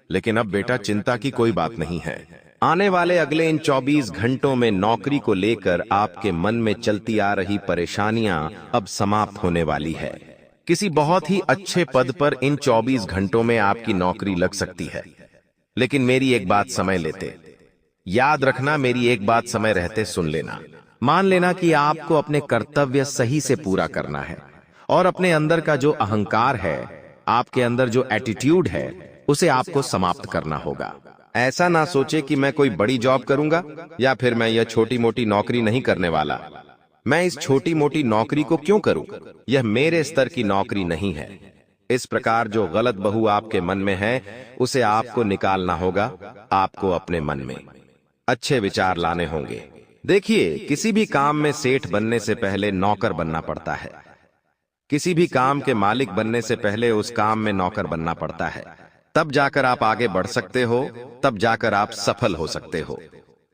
लेकिन अब बेटा चिंता की कोई बात नहीं है। आने वाले अगले इन 24 घंटों में नौकरी को लेकर आपके मन में चलती आ रही परेशानियां अब समाप्त होने वाली है। किसी बहुत ही अच्छे पद पर इन 24 घंटों में आपकी नौकरी लग सकती है। लेकिन मेरी एक बात समय लेते याद रखना, मेरी एक बात समय रहते सुन लेना। मान लेना कि आपको अपने कर्तव्य सही से पूरा करना है और अपने अंदर का जो अहंकार है, आपके अंदर जो एटीट्यूड है, उसे आपको समाप्त करना होगा। ऐसा ना सोचे कि मैं कोई बड़ी जॉब करूंगा या फिर मैं यह छोटी मोटी नौकरी नहीं करने वाला। मैं इस छोटी मोटी नौकरी को क्यों करूं? यह मेरे स्तर की नौकरी नहीं है। इस प्रकार जो गलत बहू आपके मन में है, उसे आपको निकालना होगा। आपको अपने मन में अच्छे विचार लाने होंगे। देखिए, किसी भी काम में सेठ बनने से पहले नौकर बनना पड़ता है। किसी भी काम के मालिक बनने से पहले उस काम में नौकर बनना पड़ता है। तब जाकर आप आगे बढ़ सकते हो, तब जाकर आप सफल हो सकते हो।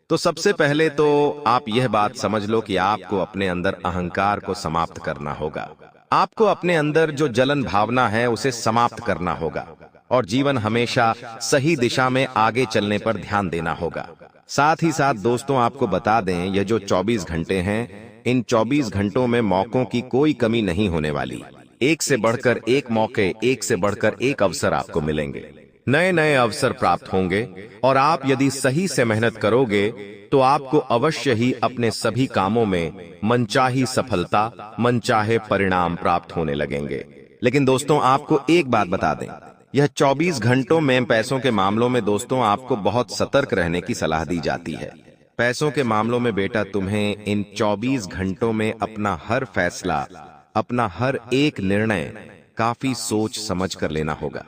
तो सबसे पहले तो आप यह बात समझ लो कि आपको अपने अंदर अहंकार को समाप्त करना होगा। आपको अपने अंदर जो जलन भावना है उसे समाप्त करना होगा और जीवन हमेशा सही दिशा में आगे चलने पर ध्यान देना होगा। साथ ही साथ दोस्तों, आपको बता दें, यह जो 24 घंटे हैं, इन 24 घंटों में मौकों की कोई कमी नहीं होने वाली। एक से बढ़कर एक मौके, एक से बढ़कर एक अवसर आपको मिलेंगे। नए नए अवसर प्राप्त होंगे और आप यदि सही से मेहनत करोगे तो आपको अवश्य ही अपने सभी कामों में मनचाही सफलता, मनचाहे परिणाम प्राप्त होने लगेंगे। लेकिन दोस्तों, आपको एक बात बता दें, यह 24 घंटों में पैसों के मामलों में दोस्तों आपको बहुत सतर्क रहने की सलाह दी जाती है। पैसों के मामलों में बेटा तुम्हें इन 24 घंटों में अपना हर फैसला, अपना हर एक निर्णय काफी सोच समझ कर लेना होगा।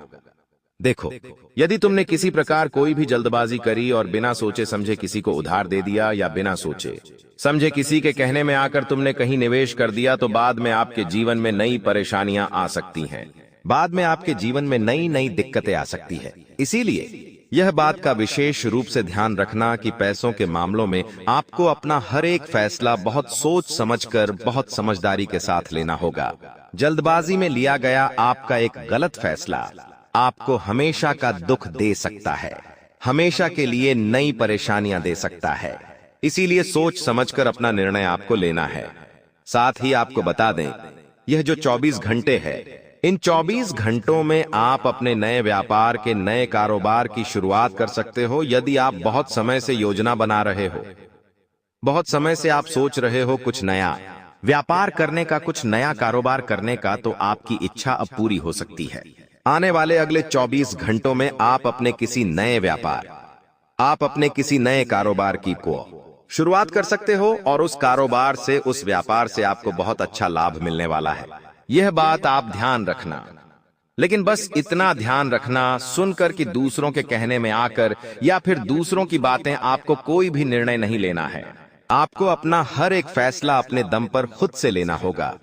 देखो, यदि तुमने किसी प्रकार कोई भी जल्दबाजी करी और बिना सोचे समझे किसी को उधार दे दिया या बिना सोचे समझे किसी के कहने में आकर तुमने कहीं निवेश कर दिया तो बाद में आपके जीवन में नई परेशानियां आ सकती हैं। बाद में आपके जीवन में नई नई दिक्कतें आ सकती है। इसीलिए यह बात का विशेष रूप से ध्यान रखना कि पैसों के मामलों में आपको अपना हर एक फैसला बहुत सोच समझकर, बहुत समझदारी के साथ लेना होगा। जल्दबाजी में लिया गया आपका एक गलत फैसला आपको हमेशा का दुख दे सकता है, हमेशा के लिए नई परेशानियां दे सकता है। इसीलिए सोच समझकर अपना निर्णय आपको लेना है। साथ ही आपको बता दें, यह जो 24 घंटे है, इन 24 घंटों में आप अपने नए व्यापार के, नए कारोबार की शुरुआत कर सकते हो। यदि आप बहुत समय से योजना बना रहे हो, बहुत समय से आप सोच रहे हो कुछ नया व्यापार करने का, कुछ नया कारोबार करने का, तो आपकी इच्छा अब पूरी हो सकती है। आने वाले अगले 24 घंटों में आप अपने किसी नए व्यापार, आप अपने किसी नए कारोबार की को शुरुआत कर सकते हो और उस कारोबार से, उस व्यापार से आपको बहुत अच्छा लाभ मिलने वाला है। यह बात आप ध्यान रखना। लेकिन बस इतना ध्यान रखना सुनकर कि दूसरों के कहने में आकर या फिर दूसरों की बातें आपको कोई भी निर्णय नहीं लेना है। आपको अपना हर एक फैसला अपने दम पर खुद से लेना होगा,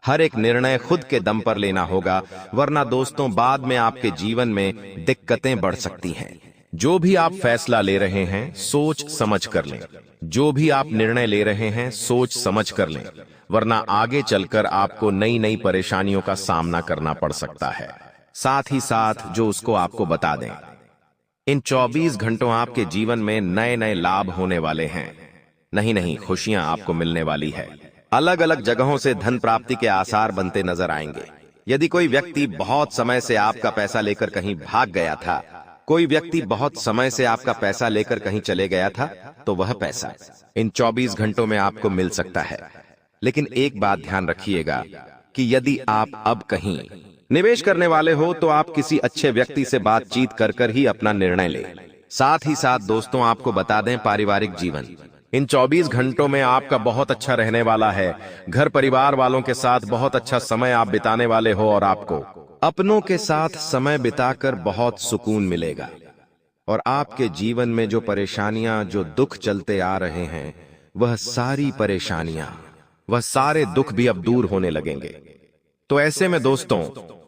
हर एक निर्णय खुद के दम पर लेना होगा, वरना दोस्तों बाद में आपके जीवन में दिक्कतें बढ़ सकती हैं। जो भी आप फैसला ले रहे हैं सोच समझ कर लें, जो भी आप निर्णय ले रहे हैं सोच समझ कर लें, वरना आगे चलकर आपको नई नई परेशानियों का सामना करना पड़ सकता है। साथ ही साथ जो उसको आपको बता दें, इन 24 घंटों आपके जीवन में नए नए लाभ होने वाले हैं। नहीं, खुशियां आपको मिलने वाली है। अलग अलग जगहों से धन प्राप्ति के आसार बनते नजर आएंगे। यदि कोई व्यक्ति बहुत समय से आपका पैसा लेकर कहीं भाग गया था, कोई व्यक्ति बहुत समय से आपका पैसा लेकर कहीं चले गया था, तो वह पैसा इन 24 घंटों में आपको मिल सकता है। लेकिन एक बात ध्यान रखिएगा कि यदि आप अब कहीं निवेश करने वाले हो तो आप किसी अच्छे व्यक्ति से बातचीत कर कर ही अपना निर्णय लें। साथ ही साथ दोस्तों आपको बता दें, पारिवारिक जीवन इन 24 घंटों में आपका बहुत अच्छा रहने वाला है। घर परिवार वालों के साथ बहुत अच्छा समय आप बिताने वाले हो और आपको अपनों के साथ समय बिताकर बहुत सुकून मिलेगा। और आपके जीवन में जो परेशानियां, जो दुख चलते आ रहे हैं, वह सारी परेशानियां, वह सारे दुख भी अब दूर होने लगेंगे। तो ऐसे में दोस्तों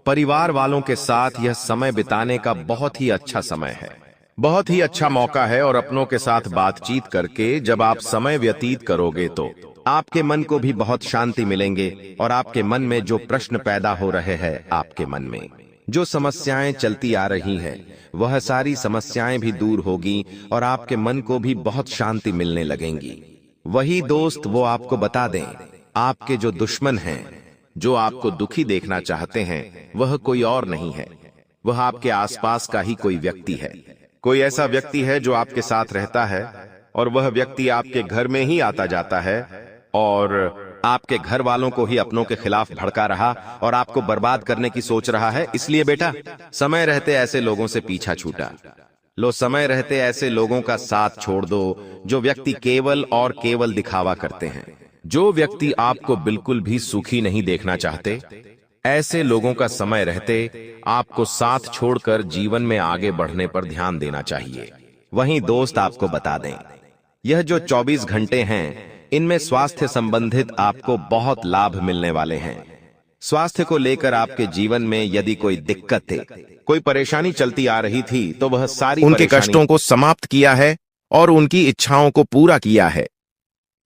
परिवार वालों के साथ यह समय बिताने का बहुत ही अच्छा समय है, बहुत ही अच्छा मौका है। और अपनों के साथ बातचीत करके जब आप समय व्यतीत करोगे तो आपके मन को भी बहुत शांति मिलेंगे। और आपके मन में जो प्रश्न पैदा हो रहे हैं, आपके मन में जो समस्याएं चलती आ रही हैं, वह सारी समस्याएं भी दूर होगी और आपके मन को भी बहुत शांति मिलने लगेंगी। वही दोस्त वो आपको बता दें, आपके जो दुश्मन हैं, जो आपको दुखी देखना चाहते हैं, वह कोई और नहीं है, वह आपके आसपास का ही कोई व्यक्ति है। कोई ऐसा व्यक्ति है जो आपके साथ रहता है और वह व्यक्ति आपके घर में ही आता जाता है और आपके घर वालों को ही अपनों के खिलाफ भड़का रहा और आपको बर्बाद करने की सोच रहा है। इसलिए बेटा, समय रहते ऐसे लोगों से पीछा छूटा लो, समय रहते ऐसे लोगों का साथ छोड़ दो जो व्यक्ति केवल और केवल दिखावा करते हैं, जो व्यक्ति आपको बिल्कुल भी सुखी नहीं देखना चाहते। ऐसे लोगों का समय रहते आपको साथ छोड़कर जीवन में आगे बढ़ने पर ध्यान देना चाहिए। वहीं दोस्त आपको बता दें, यह जो 24 घंटे हैं, इनमें स्वास्थ्य संबंधित आपको बहुत लाभ मिलने वाले हैं। स्वास्थ्य को लेकर आपके जीवन में यदि कोई दिक्कत है, कोई परेशानी चलती आ रही थी, तो वह सारी उनके कष्टों को समाप्त किया है और उनकी इच्छाओं को पूरा किया है।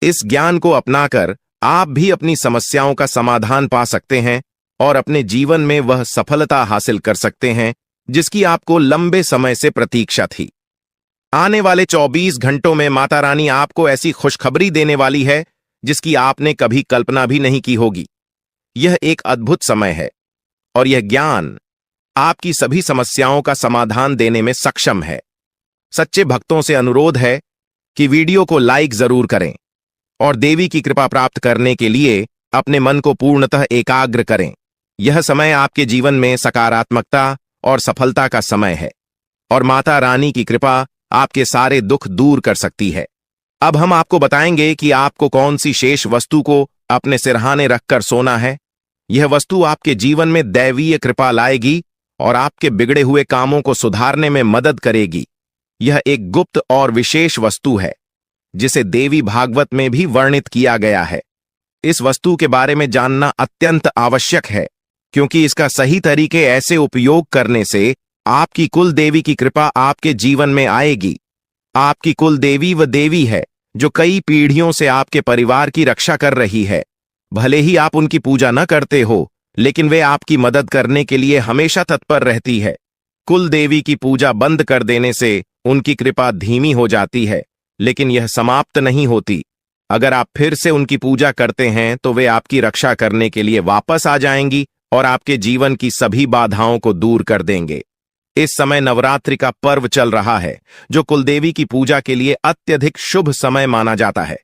इस ज्ञान को अपनाकर आप भी अपनी समस्याओं का समाधान पा सकते हैं और अपने जीवन में वह सफलता हासिल कर सकते हैं जिसकी आपको लंबे समय से प्रतीक्षा थी। आने वाले 24 घंटों में माता रानी आपको ऐसी खुशखबरी देने वाली है जिसकी आपने कभी कल्पना भी नहीं की होगी। यह एक अद्भुत समय है और यह ज्ञान आपकी सभी समस्याओं का समाधान देने में सक्षम है। सच्चे भक्तों से अनुरोध है कि वीडियो को लाइक जरूर करें और देवी की कृपा प्राप्त करने के लिए अपने मन को पूर्णतः एकाग्र करें। यह समय आपके जीवन में सकारात्मकता और सफलता का समय है और माता रानी की कृपा आपके सारे दुख दूर कर सकती है। अब हम आपको बताएंगे कि आपको कौन सी शेष वस्तु को अपने सिरहाने रखकर सोना है। यह वस्तु आपके जीवन में दैवीय कृपा लाएगी और आपके बिगड़े हुए कामों को सुधारने में मदद करेगी। यह एक गुप्त और विशेष वस्तु है जिसे देवी भागवत में भी वर्णित किया गया है। इस वस्तु के बारे में जानना अत्यंत आवश्यक है, क्योंकि इसका सही तरीके ऐसे उपयोग करने से आपकी कुल देवी की कृपा आपके जीवन में आएगी। आपकी कुल देवी वह देवी है जो कई पीढ़ियों से आपके परिवार की रक्षा कर रही है। भले ही आप उनकी पूजा न करते हो, लेकिन वे आपकी मदद करने के लिए हमेशा तत्पर रहती है। कुल देवी की पूजा बंद कर देने से उनकी कृपा धीमी हो जाती है, लेकिन यह समाप्त नहीं होती। अगर आप फिर से उनकी पूजा करते हैं तो वे आपकी रक्षा करने के लिए वापस आ जाएंगी और आपके जीवन की सभी बाधाओं को दूर कर देंगे। इस समय नवरात्रि का पर्व चल रहा है, जो कुलदेवी की पूजा के लिए अत्यधिक शुभ समय माना जाता है।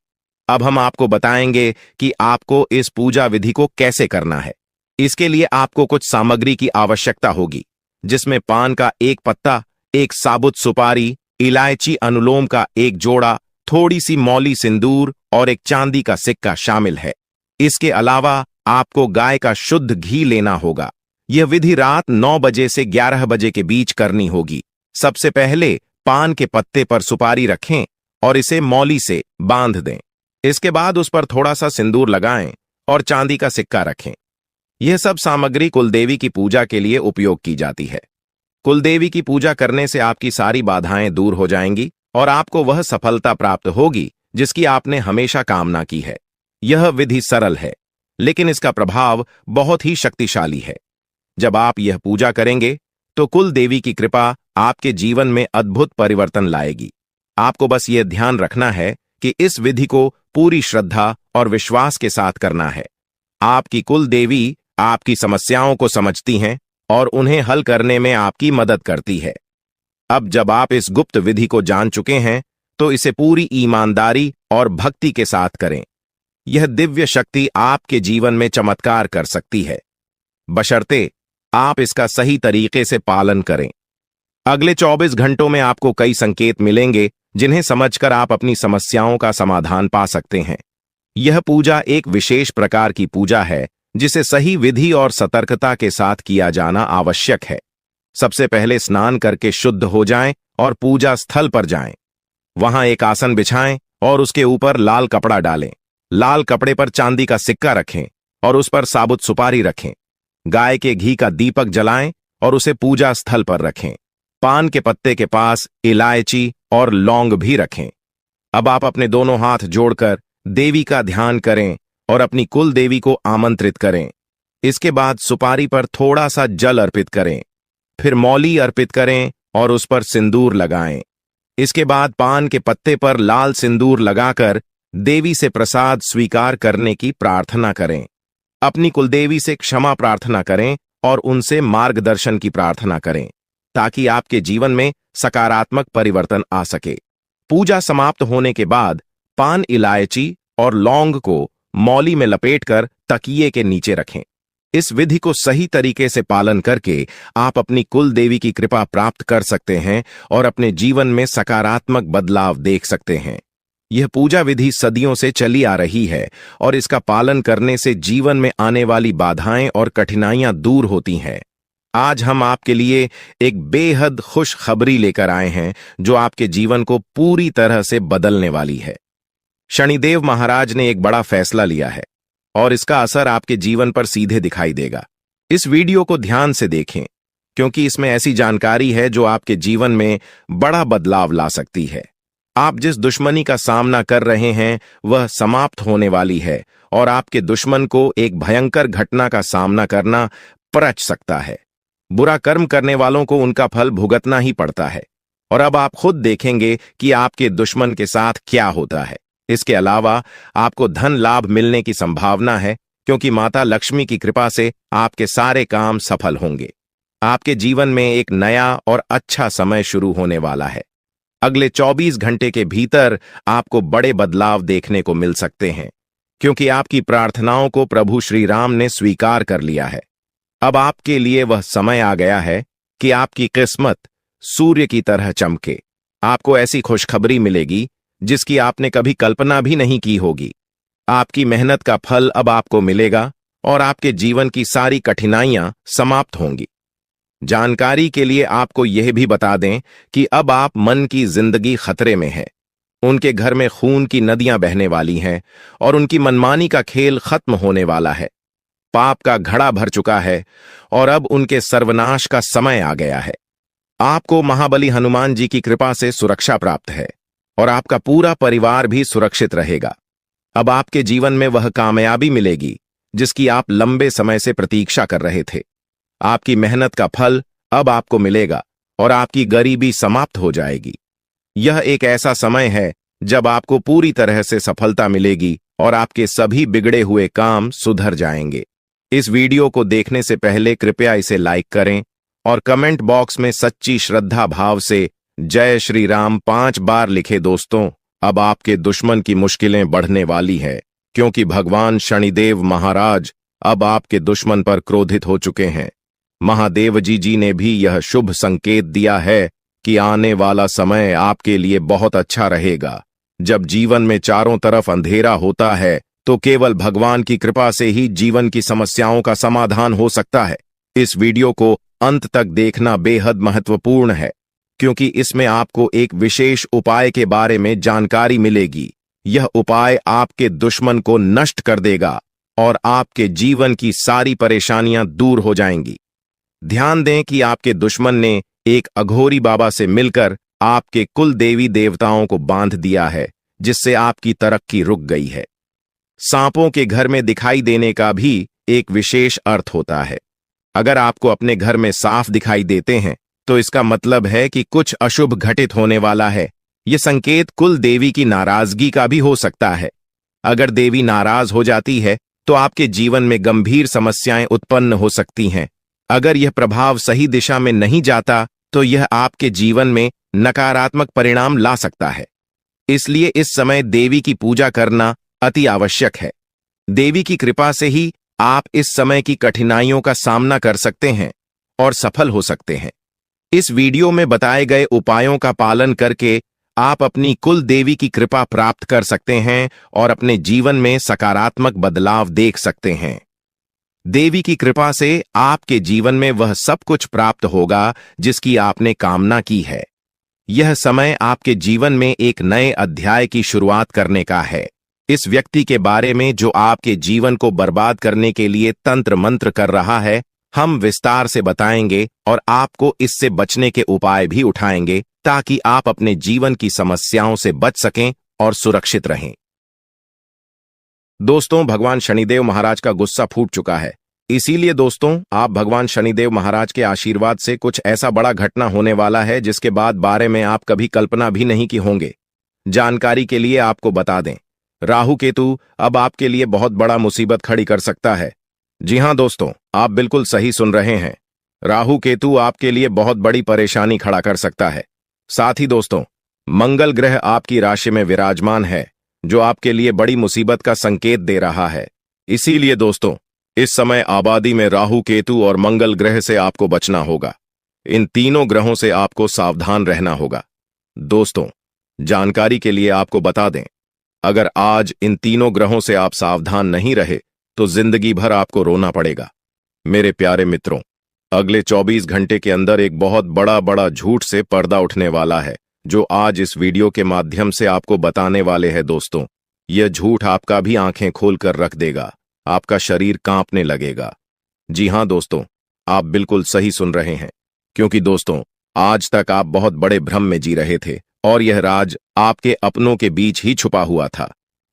अब हम आपको बताएंगे कि आपको इस पूजा विधि को कैसे करना है। इसके लिए आपको कुछ सामग्री की आवश्यकता होगी, जिसमें पान का एक पत्ता, एक साबुत सुपारी, इलायची अनुलोम का एक जोड़ा, थोड़ी सी मौली सिंदूर और एक चांदी का सिक्का शामिल है। इसके अलावा आपको गाय का शुद्ध घी लेना होगा। यह विधि रात 9 बजे से 11 बजे के बीच करनी होगी। सबसे पहले पान के पत्ते पर सुपारी रखें और इसे मौली से बांध दें। इसके बाद उस पर थोड़ा सा सिंदूर लगाएं और चांदी का सिक्का रखें। यह सब सामग्री कुलदेवी की पूजा के लिए उपयोग की जाती है। कुलदेवी की पूजा करने से आपकी सारी बाधाएं दूर हो जाएंगी और आपको वह सफलता प्राप्त होगी जिसकी आपने हमेशा कामना की है। यह विधि सरल है, लेकिन इसका प्रभाव बहुत ही शक्तिशाली है। जब आप यह पूजा करेंगे तो कुल देवी की कृपा आपके जीवन में अद्भुत परिवर्तन लाएगी। आपको बस यह ध्यान रखना है कि इस विधि को पूरी श्रद्धा और विश्वास के साथ करना है। आपकी कुल देवी आपकी समस्याओं को समझती हैं और उन्हें हल करने में आपकी मदद करती है। अब जब आप इस गुप्त विधि को जान चुके हैं, तो इसे पूरी ईमानदारी और भक्ति के साथ करें। यह दिव्य शक्ति आपके जीवन में चमत्कार कर सकती है, बशर्ते आप इसका सही तरीके से पालन करें। अगले 24 घंटों में आपको कई संकेत मिलेंगे जिन्हें समझकर आप अपनी समस्याओं का समाधान पा सकते हैं। यह पूजा एक विशेष प्रकार की पूजा है जिसे सही विधि और सतर्कता के साथ किया जाना आवश्यक है। सबसे पहले स्नान करके शुद्ध हो जाएं और पूजा स्थल पर जाएं। वहां एक आसन बिछाएं और उसके ऊपर लाल कपड़ा डालें। लाल कपड़े पर चांदी का सिक्का रखें और उस पर साबुत सुपारी रखें। गाय के घी का दीपक जलाएं और उसे पूजा स्थल पर रखें। पान के पत्ते के पास इलायची और लौंग भी रखें। अब आप अपने दोनों हाथ जोड़कर देवी का ध्यान करें और अपनी कुल देवी को आमंत्रित करें। इसके बाद सुपारी पर थोड़ा सा जल अर्पित करें, फिर मौली अर्पित करें और उस पर सिंदूर लगाएं। इसके बाद पान के पत्ते पर लाल सिंदूर लगाकर देवी से प्रसाद स्वीकार करने की प्रार्थना करें। अपनी कुलदेवी से क्षमा प्रार्थना करें और उनसे मार्गदर्शन की प्रार्थना करें, ताकि आपके जीवन में सकारात्मक परिवर्तन आ सके। पूजा समाप्त होने के बाद पान, इलायची और लौंग को मौली में लपेटकर तकिए के नीचे रखें। इस विधि को सही तरीके से पालन करके आप अपनी कुल देवी की कृपा प्राप्त कर सकते हैं और अपने जीवन में सकारात्मक बदलाव देख सकते हैं। यह पूजा विधि सदियों से चली आ रही है और इसका पालन करने से जीवन में आने वाली बाधाएं और कठिनाइयां दूर होती हैं। आज हम आपके लिए एक बेहद खुश खबरी लेकर आए हैं जो आपके जीवन को पूरी तरह से बदलने वाली है। शनिदेव महाराज ने एक बड़ा फैसला लिया है और इसका असर आपके जीवन पर सीधे दिखाई देगा। इस वीडियो को ध्यान से देखें, क्योंकि इसमें ऐसी जानकारी है जो आपके जीवन में बड़ा बदलाव ला सकती है। आप जिस दुश्मनी का सामना कर रहे हैं वह समाप्त होने वाली है और आपके दुश्मन को एक भयंकर घटना का सामना करना परच सकता है। बुरा कर्म करने वालों को उनका फल भुगतना ही पड़ता है और अब आप खुद देखेंगे कि आपके दुश्मन के साथ क्या होता है। इसके अलावा आपको धन लाभ मिलने की संभावना है, क्योंकि माता लक्ष्मी की कृपा से आपके सारे काम सफल होंगे। आपके जीवन में एक नया और अच्छा समय शुरू होने वाला है। अगले 24 घंटे के भीतर आपको बड़े बदलाव देखने को मिल सकते हैं, क्योंकि आपकी प्रार्थनाओं को प्रभु श्री राम ने स्वीकार कर लिया है। अब आपके लिए वह समय आ गया है कि आपकी किस्मत सूर्य की तरह चमके। आपको ऐसी खुशखबरी मिलेगी जिसकी आपने कभी कल्पना भी नहीं की होगी। आपकी मेहनत का फल अब आपको मिलेगा और आपके जीवन की सारी कठिनाइयां समाप्त होंगी। जानकारी के लिए आपको यह भी बता दें कि अब आप मन की जिंदगी खतरे में है। उनके घर में खून की नदियां बहने वाली हैं और उनकी मनमानी का खेल खत्म होने वाला है। पाप का घड़ा भर चुका है और अब उनके सर्वनाश का समय आ गया है। आपको महाबली हनुमान जी की कृपा से सुरक्षा प्राप्त है और आपका पूरा परिवार भी सुरक्षित रहेगा। अब आपके जीवन में वह कामयाबी मिलेगी जिसकी आप लंबे समय से प्रतीक्षा कर रहे थे। आपकी मेहनत का फल अब आपको मिलेगा और आपकी गरीबी समाप्त हो जाएगी। यह एक ऐसा समय है जब आपको पूरी तरह से सफलता मिलेगी और आपके सभी बिगड़े हुए काम सुधर जाएंगे। इस वीडियो को देखने से पहले कृपया इसे लाइक करें और कमेंट बॉक्स में सच्ची श्रद्धा भाव से जय श्री राम 5 बार लिखे। दोस्तों, अब आपके दुश्मन की मुश्किलें बढ़ने वाली है क्योंकि भगवान शनिदेव महाराज अब आपके दुश्मन पर क्रोधित हो चुके हैं। महादेव जी ने भी यह शुभ संकेत दिया है कि आने वाला समय आपके लिए बहुत अच्छा रहेगा। जब जीवन में चारों तरफ अंधेरा होता है तो केवल भगवान की कृपा से ही जीवन की समस्याओं का समाधान हो सकता है। इस वीडियो को अंत तक देखना बेहद महत्वपूर्ण है क्योंकि इसमें आपको एक विशेष उपाय के बारे में जानकारी मिलेगी। यह उपाय आपके दुश्मन को नष्ट कर देगा और आपके जीवन की सारी परेशानियां दूर हो जाएंगी। ध्यान दें कि आपके दुश्मन ने एक अघोरी बाबा से मिलकर आपके कुल देवी देवताओं को बांध दिया है, जिससे आपकी तरक्की रुक गई है। सांपों के घर में दिखाई देने का भी एक विशेष अर्थ होता है। अगर आपको अपने घर में सांप दिखाई देते हैं तो इसका मतलब है कि कुछ अशुभ घटित होने वाला है। यह संकेत कुल देवी की नाराजगी का भी हो सकता है। अगर देवी नाराज हो जाती है तो आपके जीवन में गंभीर समस्याएं उत्पन्न हो सकती हैं। अगर यह प्रभाव सही दिशा में नहीं जाता तो यह आपके जीवन में नकारात्मक परिणाम ला सकता है। इसलिए इस समय देवी की पूजा करना अति आवश्यक है। देवी की कृपा से ही आप इस समय की कठिनाइयों का सामना कर सकते हैं और सफल हो सकते हैं। इस वीडियो में बताए गए उपायों का पालन करके आप अपनी कुल देवी की कृपा प्राप्त कर सकते हैं और अपने जीवन में सकारात्मक बदलाव देख सकते हैं। देवी की कृपा से आपके जीवन में वह सब कुछ प्राप्त होगा जिसकी आपने कामना की है। यह समय आपके जीवन में एक नए अध्याय की शुरुआत करने का है। इस व्यक्ति के बारे में जो आपके जीवन को बर्बाद करने के लिए तंत्र मंत्र कर रहा है, हम विस्तार से बताएंगे और आपको इससे बचने के उपाय भी उठाएंगे ताकि आप अपने जीवन की समस्याओं से बच सकें और सुरक्षित रहें। दोस्तों, भगवान शनिदेव महाराज का गुस्सा फूट चुका है। इसीलिए दोस्तों, आप भगवान शनिदेव महाराज के आशीर्वाद से कुछ ऐसा बड़ा घटना होने वाला है जिसके बारे में आप कभी कल्पना भी नहीं की होंगे। जानकारी के लिए आपको बता दें, राहु केतु अब आपके लिए बहुत बड़ा मुसीबत खड़ी कर सकता है। जी हां दोस्तों, आप बिल्कुल सही सुन रहे हैं। राहु केतु आपके लिए बहुत बड़ी परेशानी खड़ा कर सकता है। साथ ही दोस्तों, मंगल ग्रह आपकी राशि में विराजमान है जो आपके लिए बड़ी मुसीबत का संकेत दे रहा है। इसीलिए दोस्तों, इस समय आबादी में राहु केतु और मंगल ग्रह से आपको बचना होगा। इन तीनों ग्रहों से आपको सावधान रहना होगा। दोस्तों, जानकारी के लिए आपको बता दें, अगर आज इन तीनों ग्रहों से आप सावधान नहीं रहे तो जिंदगी भर आपको रोना पड़ेगा। मेरे प्यारे मित्रों, अगले 24 घंटे के अंदर एक बहुत बड़ा झूठ से पर्दा उठने वाला है जो आज इस वीडियो के माध्यम से आपको बताने वाले हैं। दोस्तों, यह झूठ आपका भी आंखें खोलकर रख देगा, आपका शरीर कांपने लगेगा। जी हां दोस्तों, आप बिल्कुल सही सुन रहे हैं, क्योंकि दोस्तों, आज तक आप बहुत बड़े भ्रम में जी रहे थे और यह राज आपके अपनों के बीच ही छुपा हुआ था,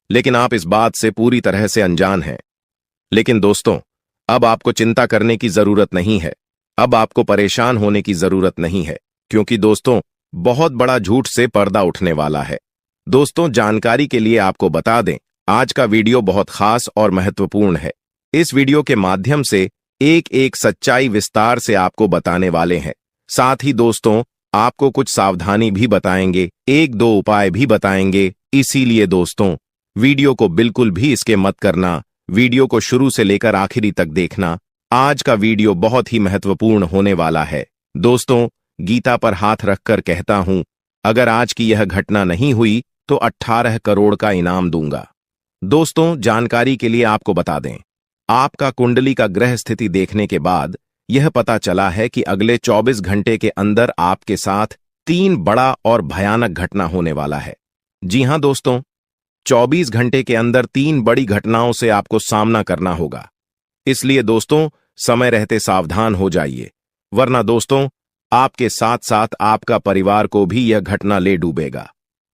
लेकिन आप इस बात से पूरी तरह से अनजान हैं। लेकिन दोस्तों, अब आपको चिंता करने की जरूरत नहीं है, अब आपको परेशान होने की जरूरत नहीं है, क्योंकि दोस्तों, बहुत बड़ा झूठ से पर्दा उठने वाला है। दोस्तों, जानकारी के लिए आपको बता दें, आज का वीडियो बहुत खास और महत्वपूर्ण है। इस वीडियो के माध्यम से एक एक सच्चाई विस्तार से आपको बताने वाले हैं। साथ ही दोस्तों, आपको कुछ सावधानी भी बताएंगे, 1-2 उपाय भी बताएंगे। इसीलिए दोस्तों, वीडियो को बिल्कुल भी स्किप मत करना, वीडियो को शुरू से लेकर आखिरी तक देखना। आज का वीडियो बहुत ही महत्वपूर्ण होने वाला है। दोस्तों, गीता पर हाथ रखकर कहता हूं, अगर आज की यह घटना नहीं हुई तो 18 करोड़ का इनाम दूंगा। दोस्तों, जानकारी के लिए आपको बता दें, आपका कुंडली का ग्रह स्थिति देखने के बाद यह पता चला है कि अगले 24 घंटे के अंदर आपके साथ 3 बड़ा और भयानक घटना होने वाला है। जी हां दोस्तों, 24 घंटे के अंदर 3 बड़ी घटनाओं से आपको सामना करना होगा। इसलिए दोस्तों, समय रहते सावधान हो जाइए, वरना दोस्तों आपके साथ साथ आपका परिवार को भी यह घटना ले डूबेगा।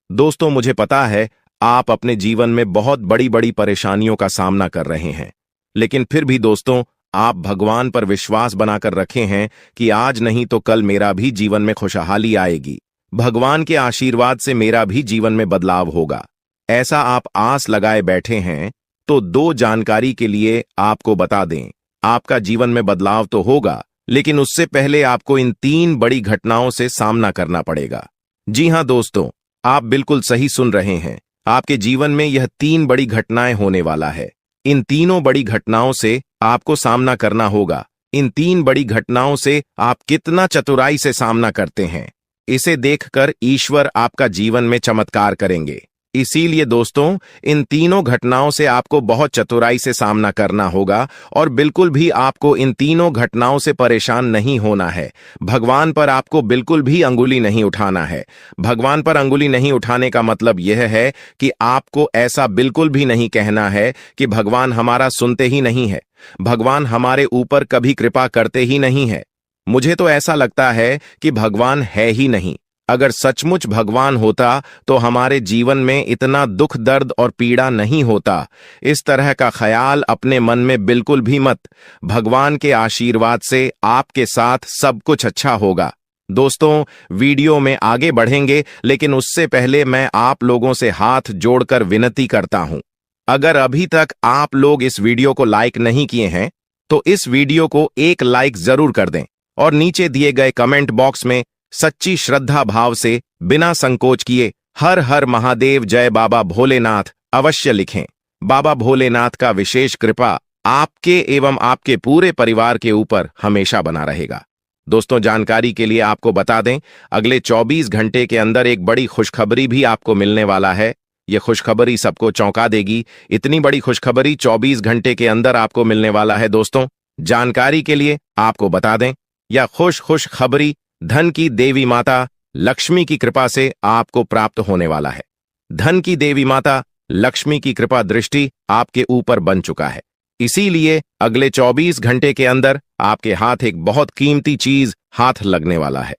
दोस्तों, मुझे पता है आप अपने जीवन में बहुत बड़ी बड़ी परेशानियों का सामना कर रहे हैं, लेकिन फिर भी दोस्तों आप भगवान पर विश्वास बनाकर रखे हैं कि आज नहीं तो कल मेरा भी जीवन में खुशहाली आएगी, भगवान के आशीर्वाद से मेरा भी जीवन में बदलाव होगा, ऐसा आप आस लगाए बैठे हैं। तो 2 जानकारी के लिए आपको बता दें, आपका जीवन में बदलाव तो होगा, लेकिन उससे पहले आपको इन 3 बड़ी घटनाओं से सामना करना पड़ेगा। जी हां दोस्तों, आप बिल्कुल सही सुन रहे हैं, आपके जीवन में यह 3 बड़ी घटनाएं होने वाला है। इन तीनों बड़ी घटनाओं से आपको सामना करना होगा। इन 3 बड़ी घटनाओं से आप कितना चतुराई से सामना करते हैं, इसे देखकर ईश्वर आपका जीवन में चमत्कार करेंगे। इसीलिए दोस्तों इन तीनों घटनाओं से आपको बहुत चतुराई से सामना करना होगा और बिल्कुल भी आपको इन तीनों घटनाओं से परेशान नहीं होना है। भगवान पर आपको बिल्कुल भी अंगुली नहीं उठाना है। भगवान पर अंगुली नहीं उठाने का मतलब यह है कि आपको ऐसा बिल्कुल भी नहीं कहना है कि भगवान हमारा सुनते ही नहीं है, भगवान हमारे ऊपर कभी कृपा करते ही नहीं है। मुझे तो ऐसा लगता है कि भगवान है ही नहीं। अगर सचमुच भगवान होता तो हमारे जीवन में इतना दुख दर्द और पीड़ा नहीं होता। इस तरह का ख्याल अपने मन में बिल्कुल भी मत। भगवान के आशीर्वाद से आपके साथ सब कुछ अच्छा होगा। दोस्तों वीडियो में आगे बढ़ेंगे, लेकिन उससे पहले मैं आप लोगों से हाथ जोड़कर विनती करता हूं, अगर अभी तक आप लोग इस वीडियो को लाइक नहीं किए हैं तो इस वीडियो को एक लाइक जरूर कर दें और नीचे दिए गए कमेंट बॉक्स में सच्ची श्रद्धा भाव से बिना संकोच किए हर हर महादेव जय बाबा भोलेनाथ अवश्य लिखें। बाबा भोलेनाथ का विशेष कृपा आपके एवं आपके पूरे परिवार के ऊपर हमेशा बना रहेगा। दोस्तों जानकारी के लिए आपको बता दें, अगले 24 घंटे के अंदर एक बड़ी खुशखबरी भी आपको मिलने वाला है। यह खुशखबरी सबको चौंका देगी। इतनी बड़ी खुशखबरी 24 घंटे के अंदर आपको मिलने वाला है। दोस्तों जानकारी के लिए आपको बता दें, यह खुश खबरी धन की देवी माता लक्ष्मी की कृपा से आपको प्राप्त होने वाला है। धन की देवी माता लक्ष्मी की कृपा दृष्टि आपके ऊपर बन चुका है। इसीलिए अगले 24 घंटे के अंदर आपके हाथ एक बहुत कीमती चीज हाथ लगने वाला है।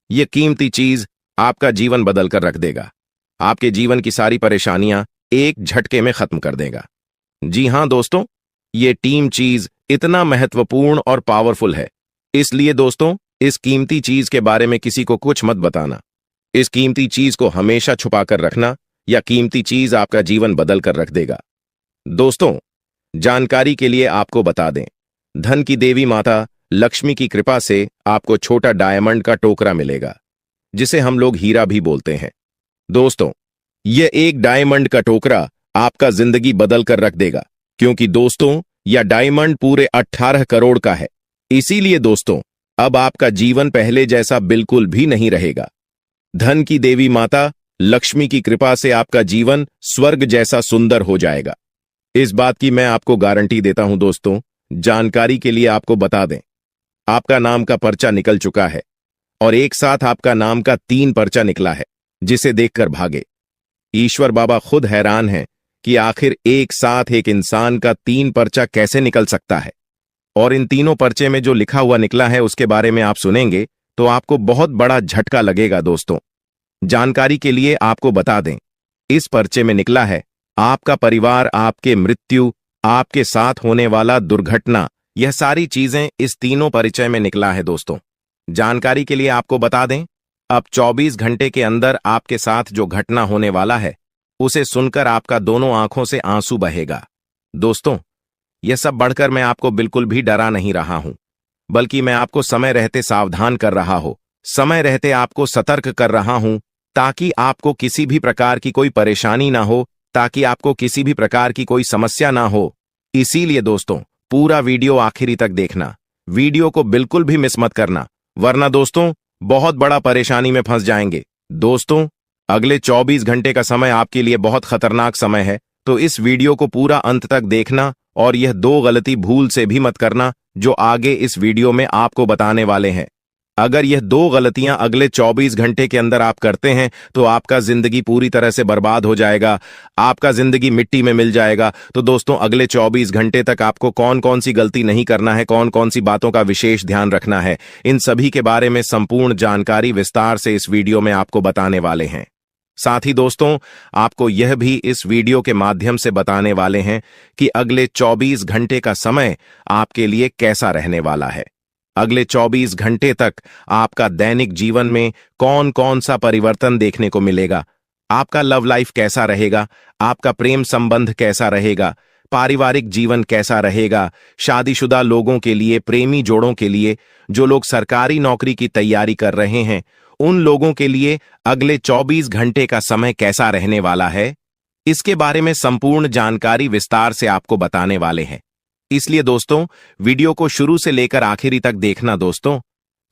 यह कीमती चीज आपका जीवन बदल कर रख देगा। आपके जीवन की सारी परेशानियां एक झटके में खत्म कर देगा। जी हां दोस्तों, यह टीम चीज इतना महत्वपूर्ण और पावरफुल है, इसलिए दोस्तों इस कीमती चीज के बारे में किसी को कुछ मत बताना। इस कीमती चीज को हमेशा छुपा कर रखना, या कीमती चीज आपका जीवन बदल कर रख देगा। दोस्तों जानकारी के लिए आपको बता दें, धन की देवी माता लक्ष्मी की कृपा से आपको छोटा डायमंड का टोकरा मिलेगा, जिसे हम लोग हीरा भी बोलते हैं। दोस्तों यह एक डायमंड का टोकरा आपका जिंदगी बदल कर रख देगा, क्योंकि दोस्तों यह डायमंड पूरे 18 करोड़ का है। इसीलिए दोस्तों अब आपका जीवन पहले जैसा बिल्कुल भी नहीं रहेगा। धन की देवी माता लक्ष्मी की कृपा से आपका जीवन स्वर्ग जैसा सुंदर हो जाएगा। इस बात की मैं आपको गारंटी देता हूं। दोस्तों जानकारी के लिए आपको बता दें, आपका नाम का पर्चा निकल चुका है और एक साथ आपका नाम का 3 पर्चा निकला है, जिसे देखकर भागे। ईश्वर बाबा खुद हैरान हैं कि आखिर एक साथ एक इंसान का 3 पर्चा कैसे निकल सकता है। और इन तीनों पर्चे में जो लिखा हुआ निकला है उसके बारे में आप सुनेंगे तो आपको बहुत बड़ा झटका लगेगा। दोस्तों जानकारी के लिए आपको बता दें, इस पर्चे में निकला है आपका परिवार, आपके मृत्यु, आपके साथ होने वाला दुर्घटना, यह सारी चीजें इस तीनों परिचय में निकला है। दोस्तों जानकारी के लिए आपको बता दें, अब 24 घंटे के अंदर आपके साथ जो घटना होने वाला है उसे सुनकर आपका दोनों आंखों से आंसू बहेगा। दोस्तों यह सब बढ़कर मैं आपको बिल्कुल भी डरा नहीं रहा हूं, बल्कि मैं आपको समय रहते सावधान कर रहा हूं, समय रहते आपको सतर्क कर रहा हूं, ताकि आपको किसी भी प्रकार की कोई परेशानी ना हो, ताकि आपको किसी भी प्रकार की कोई समस्या ना हो। इसीलिए दोस्तों पूरा वीडियो आखिरी तक देखना, वीडियो को बिल्कुल भी मिस मत करना, वरना दोस्तों बहुत बड़ा परेशानी में फंस जाएंगे। दोस्तों अगले 24 घंटे का समय आपके लिए बहुत खतरनाक समय है, तो इस वीडियो को पूरा अंत तक देखना और यह 2 गलती भूल से भी मत करना जो आगे इस वीडियो में आपको बताने वाले हैं। अगर यह 2 गलतियां अगले 24 घंटे के अंदर आप करते हैं तो आपका जिंदगी पूरी तरह से बर्बाद हो जाएगा, आपका जिंदगी मिट्टी में मिल जाएगा। तो दोस्तों, अगले 24 घंटे तक आपको कौन कौन सी गलती नहीं करना है, कौन कौन सी बातों का विशेष ध्यान रखना है, इन सभी के बारे में संपूर्ण जानकारी विस्तार से इस वीडियो में आपको बताने वाले हैं। साथ ही दोस्तों, आपको यह भी इस वीडियो के माध्यम से बताने वाले हैं कि अगले 24 घंटे का समय आपके लिए कैसा रहने वाला है। अगले 24 घंटे तक आपका दैनिक जीवन में कौन कौन सा परिवर्तन देखने को मिलेगा, आपका लव लाइफ कैसा रहेगा, आपका प्रेम संबंध कैसा रहेगा, पारिवारिक जीवन कैसा रहेगा, शादीशुदा लोगों के लिए, प्रेमी जोड़ों के लिए, जो लोग सरकारी नौकरी की तैयारी कर रहे हैं, उन लोगों के लिए अगले 24 घंटे का समय कैसा रहने वाला है, इसके बारे में संपूर्ण जानकारी विस्तार से आपको बताने वाले हैं। इसलिए दोस्तों, वीडियो को शुरू से लेकर आखिरी तक देखना। दोस्तों,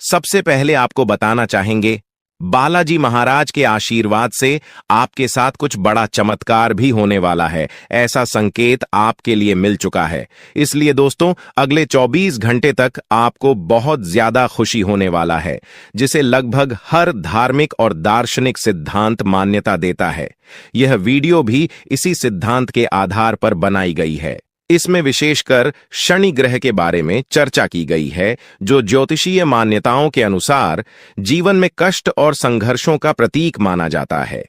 सबसे पहले आपको बताना चाहेंगे, बालाजी महाराज के आशीर्वाद से आपके साथ कुछ बड़ा चमत्कार भी होने वाला है, ऐसा संकेत आपके लिए मिल चुका है। इसलिए दोस्तों, अगले 24 घंटे तक आपको बहुत ज्यादा खुशी होने वाला है, जिसे लगभग हर धार्मिक और दार्शनिक सिद्धांत मान्यता देता है। यह वीडियो भी इसी सिद्धांत के आधार पर बनाई गई है। इसमें विशेषकर शनि ग्रह के बारे में चर्चा की गई है, जो ज्योतिषीय मान्यताओं के अनुसार जीवन में कष्ट और संघर्षों का प्रतीक माना जाता है।